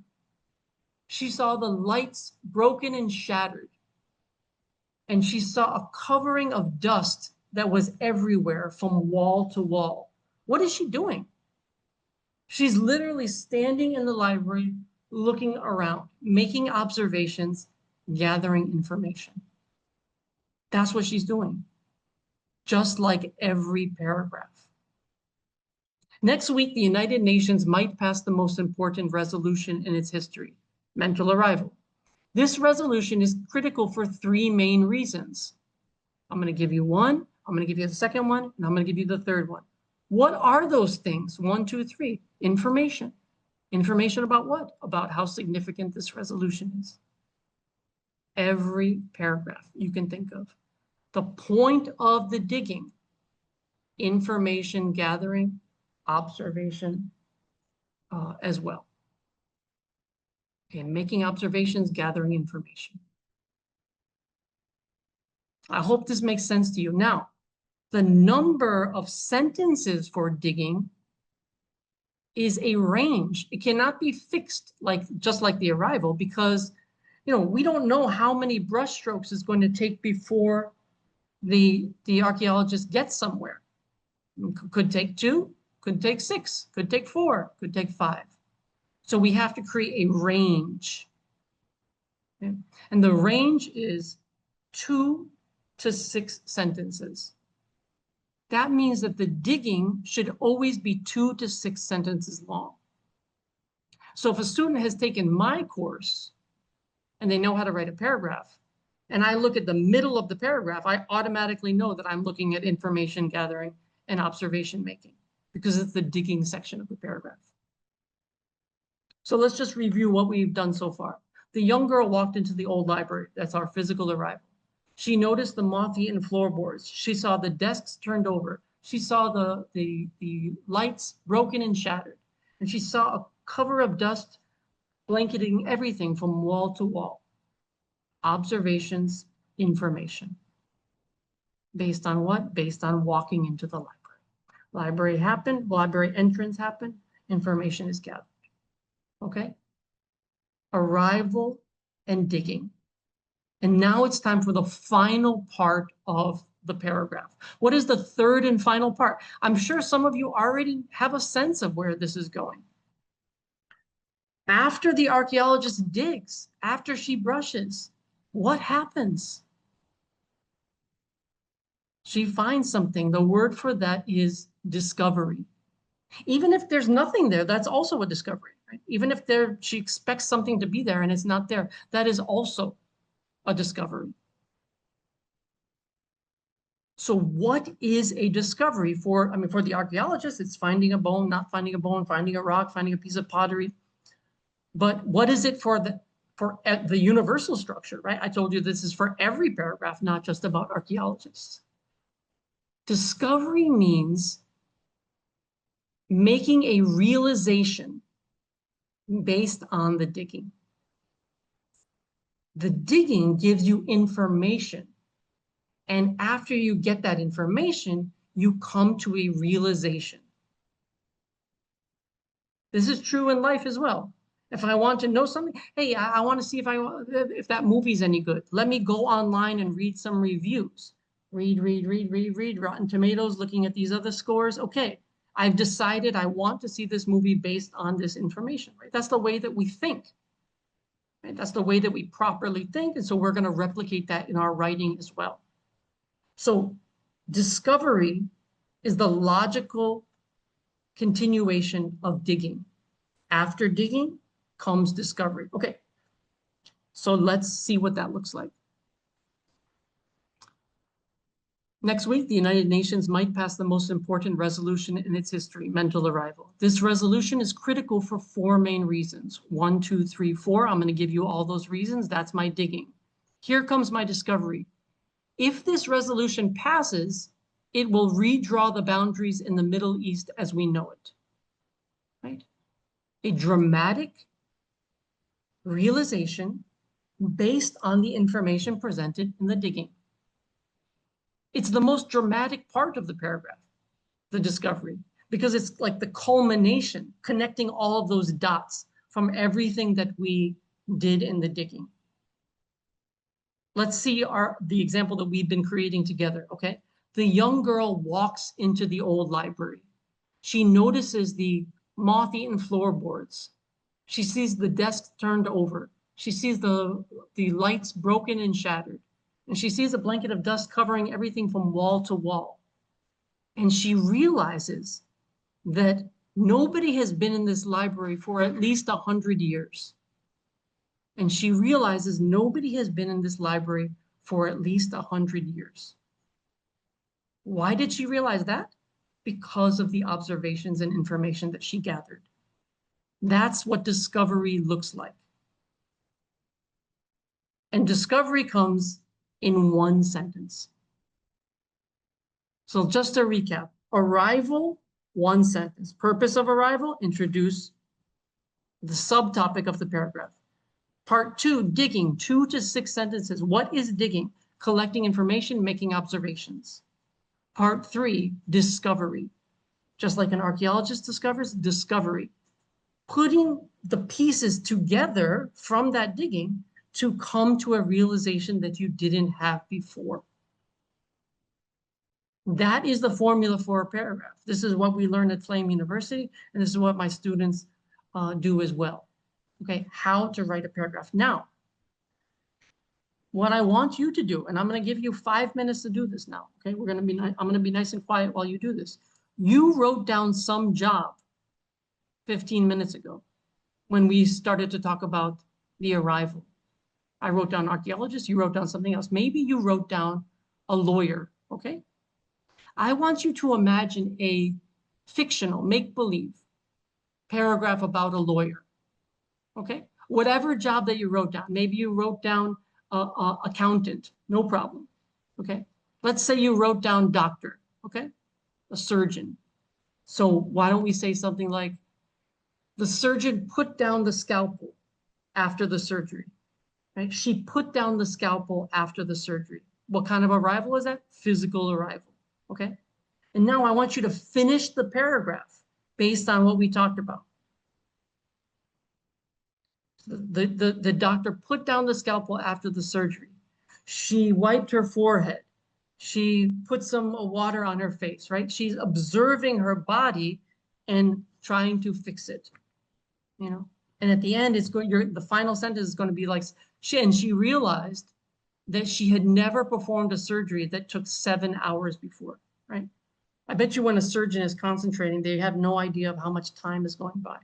She saw the lights broken and shattered. And she saw a covering of dust that was everywhere from wall to wall. What is she doing? She's literally standing in the library, looking around, making observations, gathering information. That's what she's doing. just like every paragraph. Next week, the United Nations might pass the most important resolution in its history, mental arrival. This resolution is critical for three main reasons. I'm going to give you one, I'm going to give you the second one, and I'm going to give you the third one. What are those things? 1, 2, 3. Information. Information about what? About how significant this resolution is. Every paragraph you can think of. The point of the digging, information gathering, observation as well. Okay, making observations, gathering information. I hope this makes sense to you. Now, the number of sentences for digging is a range. It cannot be fixed just like the arrival, because we don't know how many brush strokes is going to take before the archaeologist gets somewhere. Could take 2, could take 6, could take 4, could take 5. So we have to create a range. Okay? And the range is 2 to 6 sentences. That means that the digging should always be 2 to 6 sentences long. So if a student has taken my course and they know how to write a paragraph, and I look at the middle of the paragraph, I automatically know that I'm looking at information gathering and observation making, because it's the digging section of the paragraph. So let's just review what we've done so far. The young girl walked into the old library. That's our physical arrival. She noticed the moth-eaten floorboards. She saw the desks turned over. She saw the lights broken and shattered. And she saw a cover of dust blanketing everything from wall to wall. Observations, information. Based on what? Based on walking into the library. Library happened, library entrance happened, information is gathered. Okay? Arrival and digging. And now it's time for the final part of the paragraph. What is the third and final part? I'm sure some of you already have a sense of where this is going. After the archaeologist digs, after she brushes, what happens? She finds something. The word for that is discovery. Even if there's nothing there, that's also a discovery, right? Even if she expects something to be there and it's not there, that is also a discovery. So what is a discovery for the archaeologist? It's finding a bone, not finding a bone, finding a rock, finding a piece of pottery. But what is it for the universal structure, right? I told you this is for every paragraph, not just about archaeologists. Discovery means making a realization based on the digging. The digging gives you information. And after you get that information, you come to a realization. This is true in life as well. If I want to know something, hey, I want to see if that movie's any good. Let me go online and read some reviews. Read Rotten Tomatoes, looking at these other scores. Okay, I've decided I want to see this movie based on this information, right? That's the way that we think. Right? That's the way that we properly think. And so we're going to replicate that in our writing as well. So discovery is the logical continuation of digging. After digging comes discovery. Okay, so let's see what that looks like. Next week, the United Nations might pass the most important resolution in its history, mental arrival. This resolution is critical for 4 main reasons. 1, 2, 3, 4. I'm going to give you all those reasons. That's my digging. Here comes my discovery. If this resolution passes, it will redraw the boundaries in the Middle East as we know it. Right? A dramatic realization based on the information presented in the digging. It's the most dramatic part of the paragraph, the discovery, because it's like the culmination, connecting all of those dots from everything that we did in the digging. Let's see the example that we've been creating together, okay? The young girl walks into the old library. She notices the moth-eaten floorboards. She sees the desks turned over. She sees the lights broken and shattered. And she sees a blanket of dust covering everything from wall to wall. And she realizes that nobody has been in this library for at least 100 years. And she realizes nobody has been in this library for at least 100 years. Why did she realize that? Because of the observations and information that she gathered. That's what discovery looks like. And discovery comes in one sentence. So just to recap, arrival, one sentence. Purpose of arrival, introduce the subtopic of the paragraph. Part 2, digging, 2 to 6 sentences. What is digging? Collecting information, making observations. Part 3, discovery. Just like an archaeologist discovers, discovery. Putting the pieces together from that digging to come to a realization that you didn't have before. That is the formula for a paragraph. This is what we learn at Flame University, and this is what my students do as well. Okay, how to write a paragraph. Now, what I want you to do, and I'm going to give you 5 minutes to do this now. Okay, I'm going to be nice and quiet while you do this. You wrote down some job 15 minutes ago when we started to talk about the arrival. I wrote down archaeologist, you wrote down something else. Maybe you wrote down a lawyer, okay? I want you to imagine a fictional, make-believe paragraph about a lawyer, okay? Whatever job that you wrote down, maybe you wrote down accountant, no problem, okay? Let's say you wrote down doctor, okay? A surgeon. So why don't we say something like, the surgeon put down the scalpel after the surgery, right? She put down the scalpel after the surgery. What kind of arrival is that? Physical arrival, okay? And now I want you to finish the paragraph based on what we talked about. The doctor put down the scalpel after the surgery. She wiped her forehead. She put some water on her face, right? She's observing her body and trying to fix it, you know? And at the end, the final sentence is going to be like, she realized that she had never performed a surgery that took 7 hours before, right? I bet you when a surgeon is concentrating, they have no idea of how much time is going by.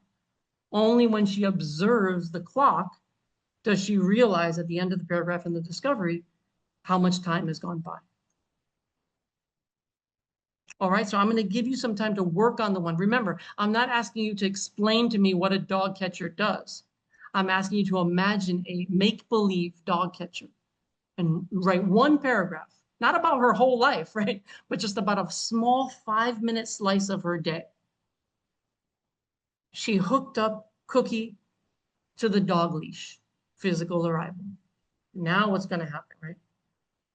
Only when she observes the clock does she realize at the end of the paragraph in the discovery how much time has gone by. All right, so I'm going to give you some time to work on the one. Remember, I'm not asking you to explain to me what a dog catcher does. I'm asking you to imagine a make-believe dog catcher and write one paragraph, not about her whole life, right? But just about a small 5-minute slice of her day. She hooked up Cookie to the dog leash, physical arrival. Now what's going to happen, right?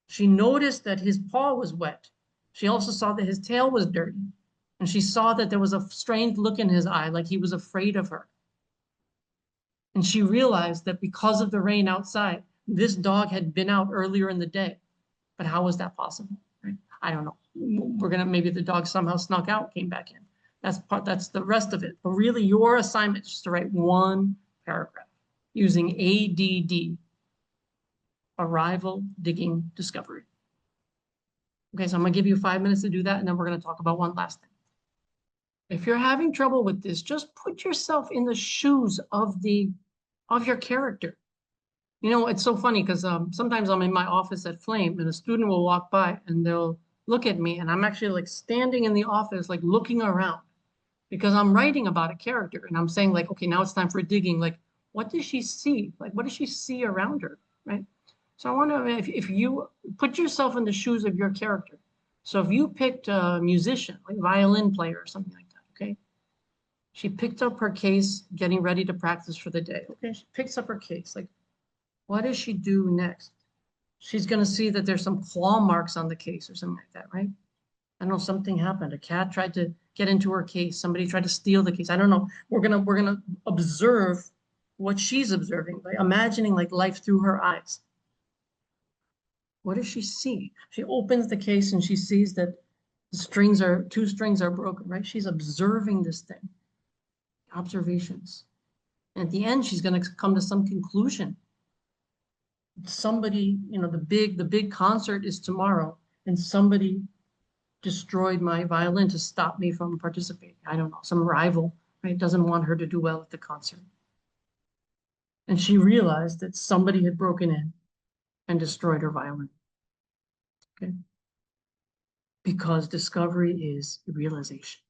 She noticed that his paw was wet. She also saw that his tail was dirty. And she saw that there was a strange look in his eye, like he was afraid of her. And she realized that because of the rain outside, this dog had been out earlier in the day. But how was that possible? Right? I don't know. Maybe the dog somehow snuck out, came back in. That's the rest of it. But really your assignment is just to write one paragraph using ADD, arrival, digging, discovery. Okay, so I'm gonna give you 5 minutes to do that, and then we're gonna talk about one last thing. If you're having trouble with this, just put yourself in the shoes of your character. You know, it's so funny because sometimes I'm in my office at Flame and a student will walk by and they'll look at me and I'm actually like standing in the office, like looking around because I'm writing about a character and I'm saying like, okay, now it's time for digging. Like, what does she see? Like, what does she see around her, right? So I wonder if you put yourself in the shoes of your character. So if you picked a musician, like violin player or something like that, okay? She picked up her case, getting ready to practice for the day. Okay, she picks up her case. Like, what does she do next? She's going to see that there's some claw marks on the case or something like that, right? I know something happened. A cat tried to get into her case. Somebody tried to steal the case. I don't know. We're gonna observe what she's observing, like imagining like life through her eyes. What does she see? She opens the case and she sees that the two strings are broken, right? She's observing this thing, observations. And at the end, she's going to come to some conclusion. somebody, the big concert is tomorrow, and somebody destroyed my violin to stop me from participating. I don't know, some rival, right, doesn't want her to do well at the concert. And she realized that somebody had broken in and destroyed her violin. Okay. Because discovery is realization.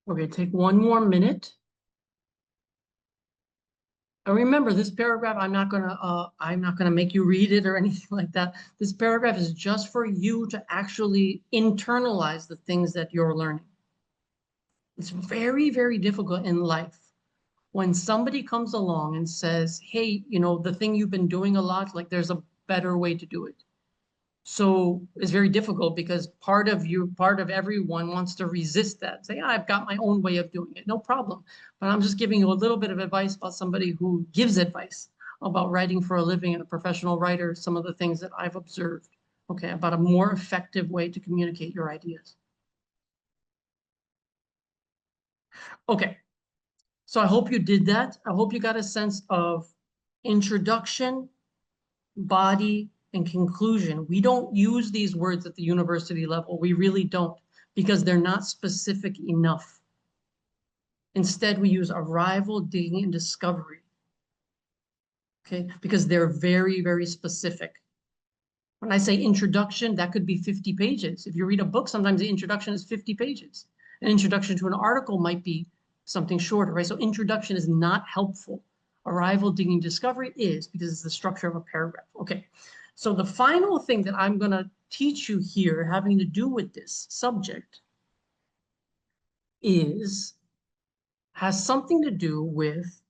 Okay, take one more minute. And remember, this paragraph, I'm not gonna make you read it or anything like that. This paragraph is just for you to actually internalize the things that you're learning. It's very, very difficult in life when somebody comes along and says, hey, the thing you've been doing a lot, like there's a better way to do it. So it's very difficult because part of everyone wants to resist that. Say, I've got my own way of doing it. No problem. But I'm just giving you a little bit of advice about somebody who gives advice about writing for a living and a professional writer, some of the things that I've observed, okay, about a more effective way to communicate your ideas. Okay, so I hope you did that. I hope you got a sense of introduction, body, and conclusion. We don't use these words at the university level. We really don't, because they're not specific enough. Instead, we use arrival, digging, and discovery. Okay, because they're very, very specific. When I say introduction, that could be 50 pages. If you read a book, sometimes the introduction is 50 pages. An introduction to an article might be something shorter, right? So introduction is not helpful. Arrival, digging, discovery is, because it's the structure of a paragraph. Okay, so the final thing that I'm going to teach you here having to do with this subject has something to do with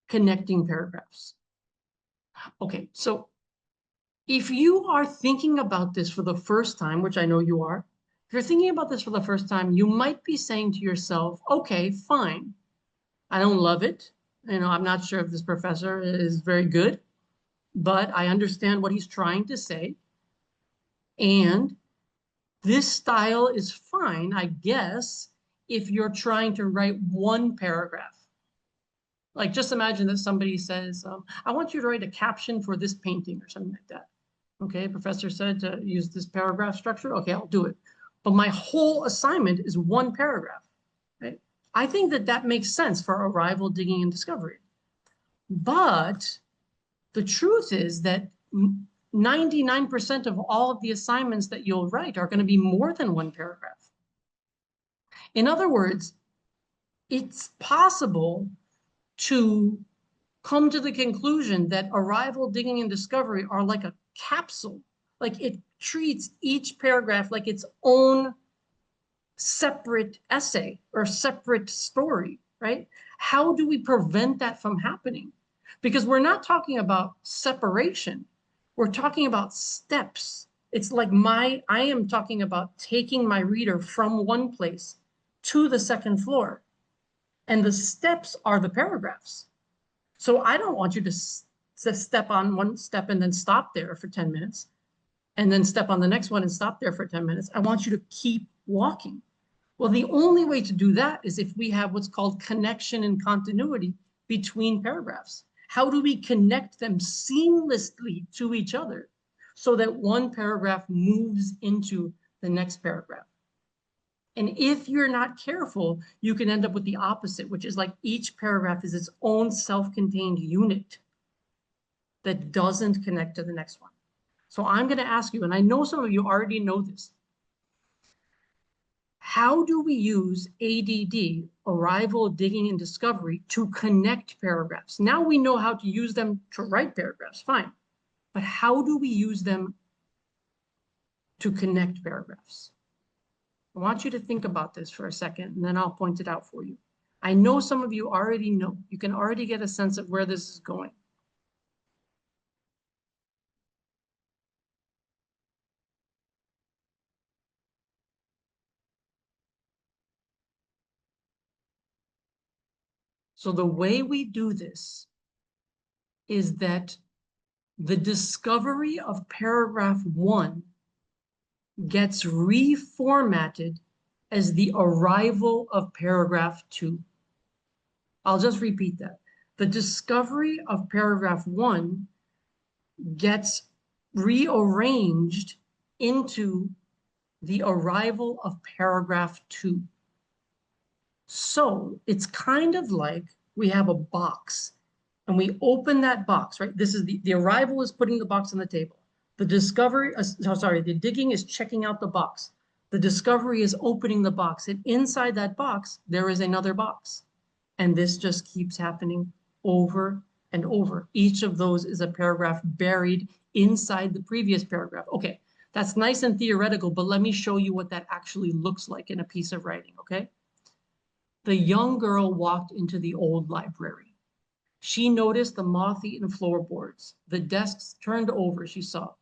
connecting paragraphs. Okay, so if you are thinking about this for the first time, which I know you are, if you're thinking about this for the first time, you might be saying to yourself, okay, fine. I don't love it. I'm not sure if this professor is very good, but I understand what he's trying to say. And this style is fine, I guess, if you're trying to write one paragraph. Like just imagine that somebody says, I want you to write a caption for this painting or something like that. Okay, professor said to use this paragraph structure. Okay, I'll do it. But my whole assignment is one paragraph. Right? I think that makes sense for arrival, digging, and discovery. But the truth is that 99% of all of the assignments that you'll write are going to be more than one paragraph. In other words, it's possible to come to the conclusion that arrival, digging, and discovery are like a capsule. Like it treats each paragraph like its own separate essay or separate story, right? How do we prevent that from happening? Because we're not talking about separation. We're talking about steps. It's like I am talking about taking my reader from one place to the second floor. And the steps are the paragraphs. So I don't want you to step on one step and then stop there for 10 minutes and then step on the next one and stop there for 10 minutes. I want you to keep walking. Well, the only way to do that is if we have what's called connection and continuity between paragraphs. How do we connect them seamlessly to each other so that one paragraph moves into the next paragraph? And if you're not careful, you can end up with the opposite, which is like each paragraph is its own self-contained unit that doesn't connect to the next one. So I'm going to ask you, and I know some of you already know this, how do we use ADD, arrival, digging, and discovery, to connect paragraphs? Now we know how to use them to write paragraphs, fine. But how do we use them to connect paragraphs? I want you to think about this for a second, and then I'll point it out for you. I know some of you already know. You can already get a sense of where this is going. So the way we do this is that the discovery of paragraph 1 gets reformatted as the arrival of paragraph 2. I'll just repeat that. The discovery of paragraph 1 gets rearranged into the arrival of paragraph 2. So it's kind of like we have a box and we open that box, right? This is the arrival is putting the box on the table. The discovery, sorry, the digging is checking out the box. The discovery is opening the box. And inside that box, there is another box. And this just keeps happening over and over. Each of those is a paragraph buried inside the previous paragraph. Okay, that's nice and theoretical, but let me show you what that actually looks like in a piece of writing, okay? The young girl walked into the old library. She noticed the moth-eaten floorboards, the desks turned over, she saw.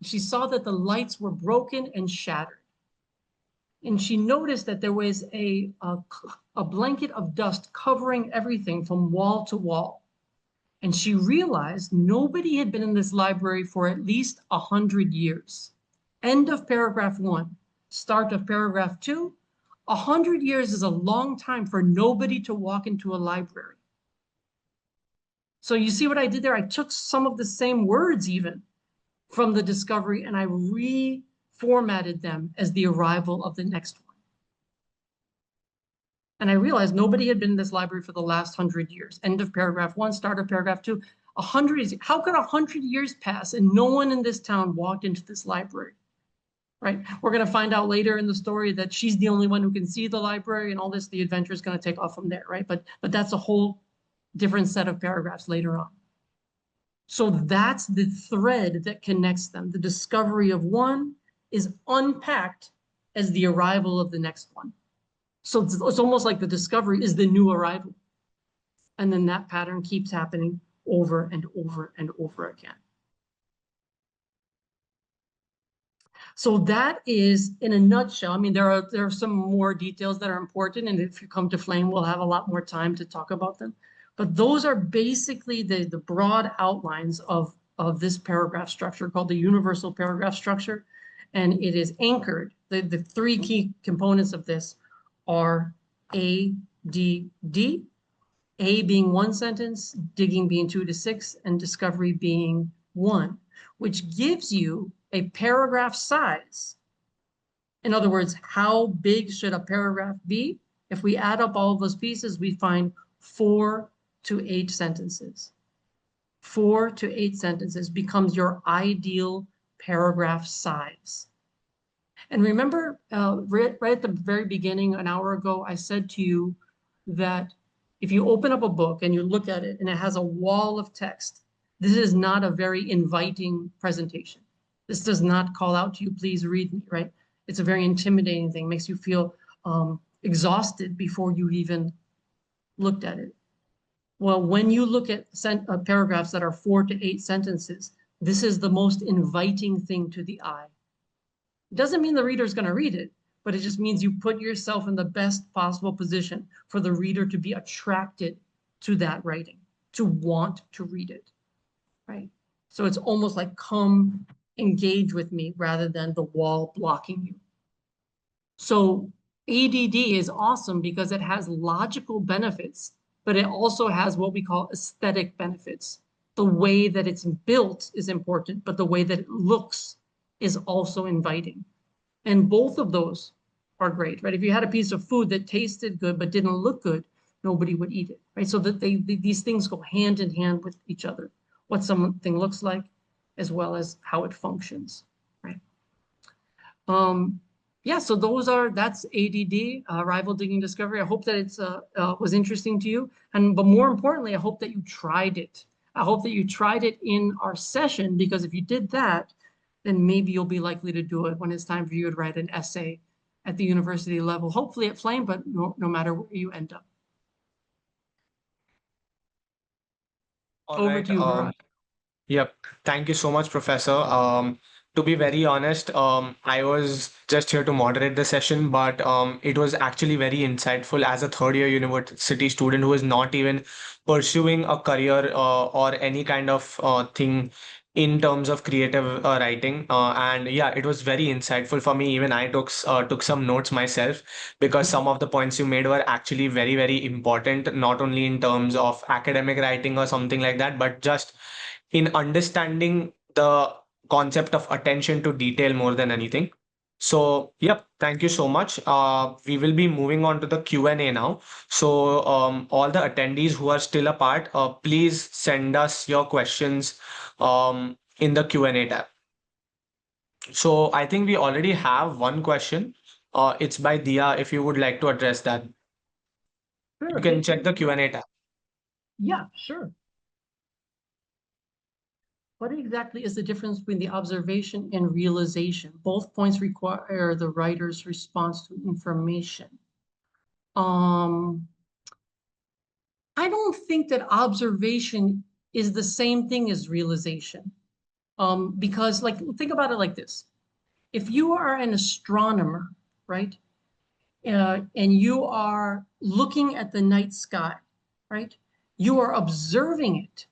She saw that the lights were broken and shattered. And she noticed that there was a blanket of dust covering everything from wall to wall. And she realized nobody had been in this library for at least 100 years. End of paragraph 1. Start of paragraph 2. 100 years is a long time for nobody to walk into a library. So you see what I did there? I took some of the same words even from the discovery and I reformatted them as the arrival of the next one. And I realized nobody had been in this library for the last 100 years. End of paragraph 1, start of paragraph 2. 100 years. How could 100 years pass and no one in this town walked into this library? Right? We're going to find out later in the story that she's the only one who can see the library and all this. The adventure is going to take off from there, right? But that's a whole different set of paragraphs later on. So that's the thread that connects them. The discovery of one is unpacked as the arrival of the next one. So it's almost like the discovery is the new arrival. And then that pattern keeps happening over and over and over again. So that is in a nutshell. I mean, there are some more details that are important. And if you come to Flame, we'll have a lot more time to talk about them. But those are basically the broad outlines of this paragraph structure called the universal paragraph structure. And it is anchored. The three key components of this are A, D, D. A being one sentence, digging being 2 to 6, and discovery being 1, which gives you a paragraph size. In other words, how big should a paragraph be? If we add up all of those pieces, we find 4 to 8 sentences. 4 to 8 sentences becomes your ideal paragraph size. And remember, right at the very beginning, an hour ago, I said to you that if you open up a book and you look at it and it has a wall of text, this is not a very inviting presentation. This does not call out to you, please read me, right? It's a very intimidating thing, makes you feel exhausted before you even looked at it. Well, when you look at paragraphs that are 4 to 8 sentences, this is the most inviting thing to the eye. It doesn't mean the reader is going to read it, but it just means you put yourself in the best possible position for the reader to be attracted to that writing, to want to read it, right? So it's almost like come engage with me rather than the wall blocking you. So ADD is awesome because it has logical benefits, but it also has what we call aesthetic benefits. The way that it's built is important, but the way that it looks is also inviting. And both of those are great, right? If you had a piece of food that tasted good but didn't look good, nobody would eat it, right? So that these things go hand in hand with each other. What something looks like, as well as how it functions, right? Yeah, so that's ADD, Arrival, Digging, Discovery. I hope that it's was interesting to you, but more importantly, I hope that you tried it. I hope that you tried it in our session, because if you did that, then maybe you'll be likely to do it when it's time for you to write an essay at the university level, hopefully at Flame, but no matter where you end up. All Over right. to you, Viraj. Yep. Thank you so much, Professor. To be very honest, I was just here to moderate the session, but it was actually very insightful as a third year university student who is not even pursuing a career or any kind of thing in terms of creative writing. And yeah, it was very insightful for me. Even I took some notes myself because some of the points you made were actually very, very important, not only in terms of academic writing or something like that, but just in understanding the concept of attention to detail more than anything. So, yep, thank you so much. We will be moving on to the Q&A now. So, all the attendees who are still apart, please send us your questions in the Q&A tab. So, I think we already have one question. It's by Dia. If you would like to address that, Sure. you can check the Q&A tab. Yeah, sure. What exactly is the difference between the observation and realization? Both points require the writer's response to information. Um, I don't think that observation is the same thing as realization. Because like, think about it like this. If you are an astronomer, right? And you are looking at the night sky, right? You are observing it.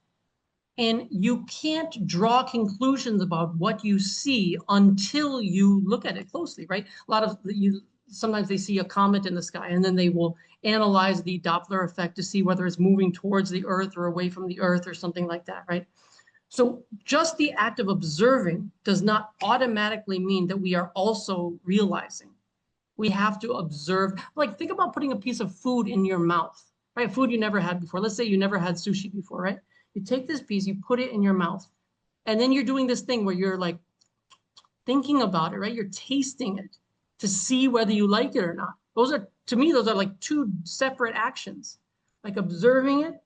And you can't draw conclusions about what you see until you look at it closely, right? A lot of you sometimes they see a comet in the sky and then they will analyze the Doppler effect to see whether it's moving towards the Earth or away from the Earth or something like that, right? So just the act of observing does not automatically mean that we are also realizing. We have to observe, like think about putting a piece of food in your mouth, right? Food you never had before. Let's say you never had sushi before, right? You take this piece, you put it in your mouth, and then you're doing this thing where you're like thinking about it, right? You're tasting it to see whether you like it or not. Those are, to me, those are like two separate actions. Like observing it,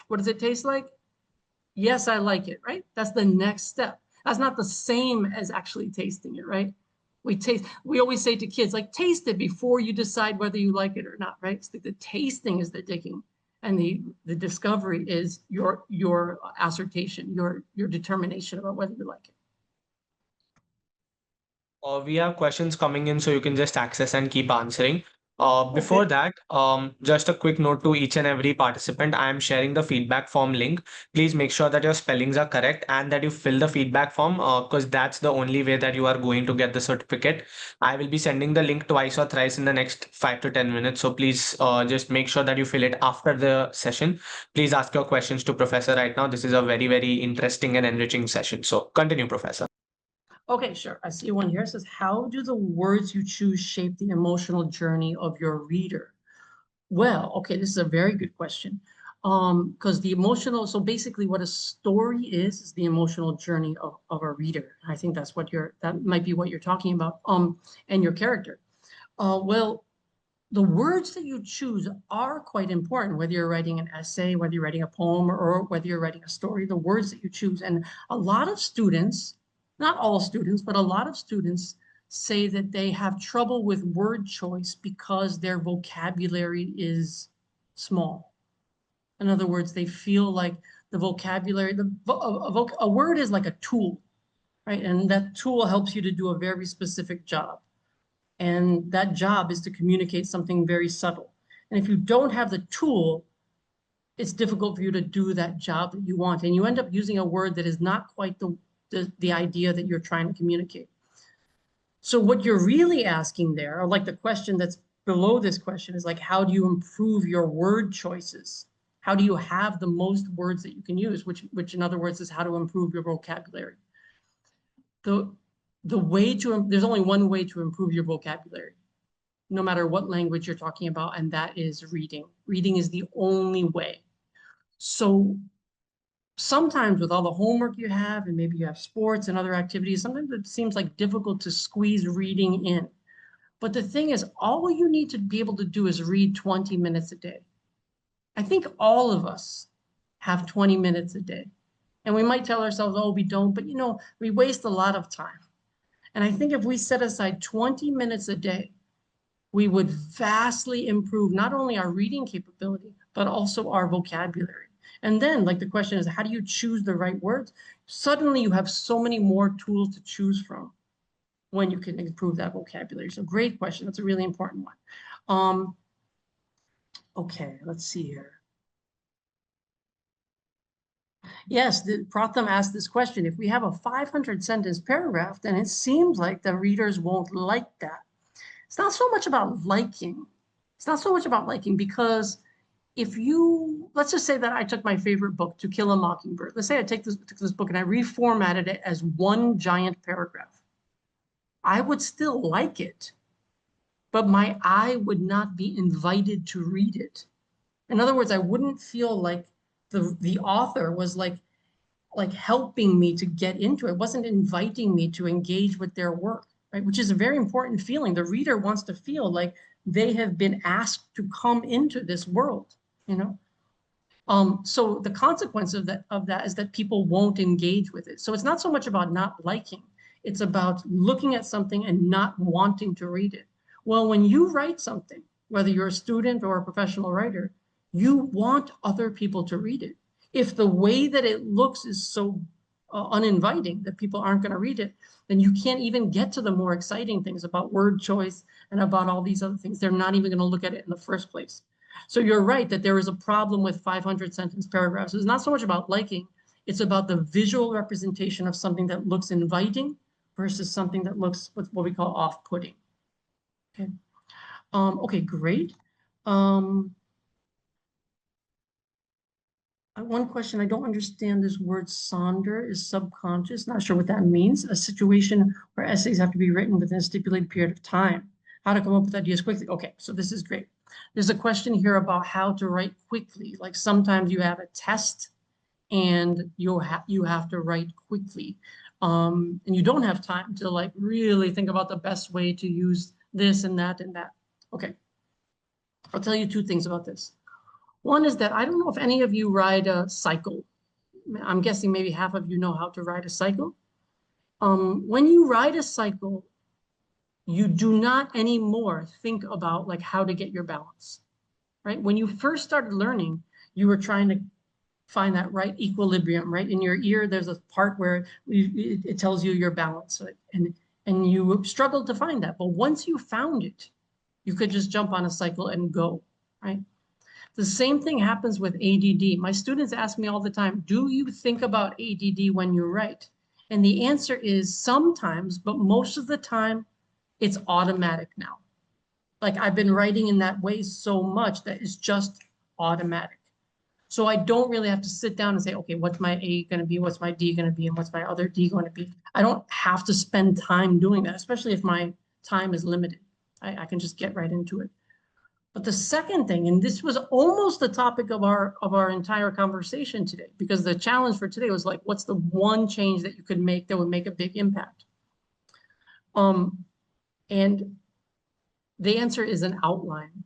what does it taste like? Yes, I like it, right? That's the next step. That's not the same as actually tasting it, right? We always say to kids, like, taste it before you decide whether you like it or not, right? It's like the tasting is the digging, and the discovery is your assertion, your determination about whether you like it. We have questions coming in, so you can just access and keep answering. Before Okay. that, just a quick note to each and every participant. I am sharing the feedback form link. Please make sure that your spellings are correct and that you fill the feedback form because that's the only way that you are going to get the certificate. I will be sending the link twice or thrice in the next 5 to 10 minutes. So please just make sure that you fill it after the session. Please ask your questions to Professor right now. This is a very, very interesting and enriching session. So continue, Professor. Okay, sure. I see one here. It says, how do the words you choose shape the emotional journey of your reader? Well, okay, this is a very good question. Because the emotional, so basically what a story is the emotional journey of a reader. I think that's what that might be what you're talking about, and your character. Well, the words that you choose are quite important, whether you're writing an essay, whether you're writing a poem, or whether you're writing a story, the words that you choose. And a lot of students, not all students, but a lot of students say that they have trouble with word choice because their vocabulary is small. In other words, they feel like the vocabulary, a word is like a tool, right? And that tool helps you to do a very specific job. And that job is to communicate something very subtle. And if you don't have the tool, it's difficult for you to do that job that you want. And you end up using a word that is not quite the idea that you're trying to communicate. So what you're really asking there, or like the question that's below this question is like, how do you improve your word choices? How do you have the most words that you can use, which in other words is how to improve your vocabulary. The, there's only one way to improve your vocabulary, no matter what language you're talking about, and that is reading. Reading is the only way. So sometimes with all the homework you have, and maybe you have sports and other activities, sometimes it seems like difficult to squeeze reading in. But the thing is, all you need to be able to do is read 20 minutes a day. I think all of us have 20 minutes a day. And we might tell ourselves, oh, we don't, but we waste a lot of time. And I think if we set aside 20 minutes a day, we would vastly improve not only our reading capability, but also our vocabulary. And then like the question is, how do you choose the right words? Suddenly you have so many more tools to choose from when you can improve that vocabulary. So great question. That's a really important one. Okay, let's see here. Yes, Pratham asked this question. If we have a 500 sentence paragraph, then it seems like the readers won't like that. It's not so much about liking. It's not so much about liking because if you, let's just say that I took my favorite book, To Kill a Mockingbird. Let's say I took this book and I reformatted it as one giant paragraph. I would still like it, but my eye would not be invited to read it. In other words, I wouldn't feel like the author was like helping me to get into it. It wasn't inviting me to engage with their work, right? Which is a very important feeling. The reader wants to feel like they have been asked to come into this world, you know? So the consequence of that is that people won't engage with it. So it's not so much about not liking, it's about looking at something and not wanting to read it. Well, when you write something, whether you're a student or a professional writer, you want other people to read it. If the way that it looks is so uninviting that people aren't going to read it, then you can't even get to the more exciting things about word choice and about all these other things. They're not even going to look at it in the first place. So you're right that there is a problem with 500 sentence paragraphs. It's not so much about liking, it's about the visual representation of something that looks inviting versus something that looks what we call off-putting. Okay. Okay, great. One question, I don't understand this word sonder is subconscious. Not sure what that means. A situation where essays have to be written within a stipulated period of time. How to come up with ideas quickly. Okay, so this is great. There's a question here about how to write quickly. Like sometimes you have a test and you have to write quickly. And you don't have time to like really think about the best way to use this and that and that. Okay, I'll tell you two things about this. One is that I don't know if any of you ride a cycle. I'm guessing maybe half of you know how to ride a cycle. When you ride a cycle, you do not anymore think about like how to get your balance, right? When you first started learning, you were trying to find that right equilibrium, right? In your ear, there's a part where it tells you your balance, right? And you struggled to find that. But once you found it, you could just jump on a cycle and go, right? The same thing happens with ADD. My students ask me all the time, do you think about ADD when you write? And the answer is sometimes, but most of the time, it's automatic now. Like I've been writing in that way so much that it's just automatic. So I don't really have to sit down and say, okay, what's my A going to be? What's my D going to be? And what's my other D going to be? I don't have to spend time doing that, especially if my time is limited. I can just get right into it. But the second thing, and this was almost the topic of our entire conversation today, because the challenge for today was like, what's the one change that you could make that would make a big impact? And the answer is an outline.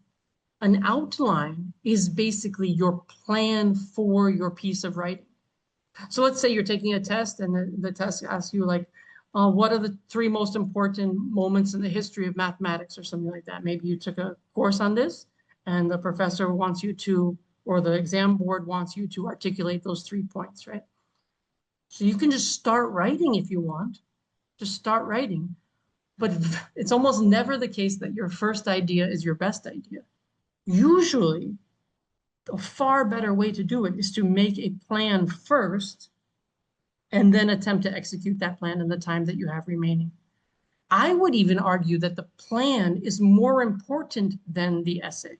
An outline is basically your plan for your piece of writing. So let's say you're taking a test and the test asks you like, what are the three most important moments in the history of mathematics or something like that. Maybe you took a course on this and the professor wants you to, or the exam board wants you to articulate those 3 points, right? So you can just start writing if you want, just start writing. But it's almost never the case that your first idea is your best idea. Usually, a far better way to do it is to make a plan first and then attempt to execute that plan in the time that you have remaining. I would even argue that the plan is more important than the essay.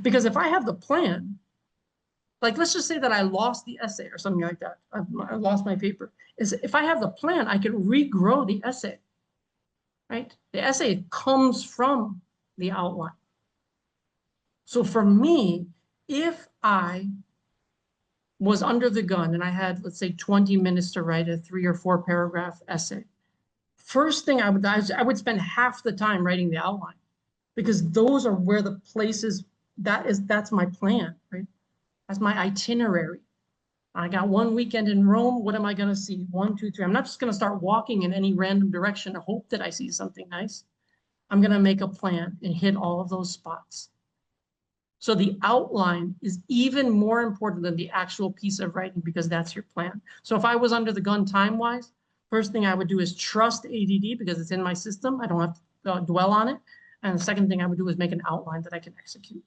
Because if I have the plan, like let's just say that I lost the essay or something like that, I lost my paper, is if I have the plan, I can regrow the essay, right? The essay comes from the outline. So for me, if I was under the gun and I had, let's say, 20 minutes to write a 3 or 4 paragraph essay, first thing I would spend half the time writing the outline because those are where the places that's my plan, right? That's my itinerary. I got one weekend in Rome. What am I going to see? 1, 2, 3. I'm not just going to start walking in any random direction and hope that I see something nice. I'm going to make a plan and hit all of those spots. So the outline is even more important than the actual piece of writing because that's your plan. So if I was under the gun time-wise, first thing I would do is trust ADD because it's in my system. I don't have to dwell on it. And the second thing I would do is make an outline that I can execute.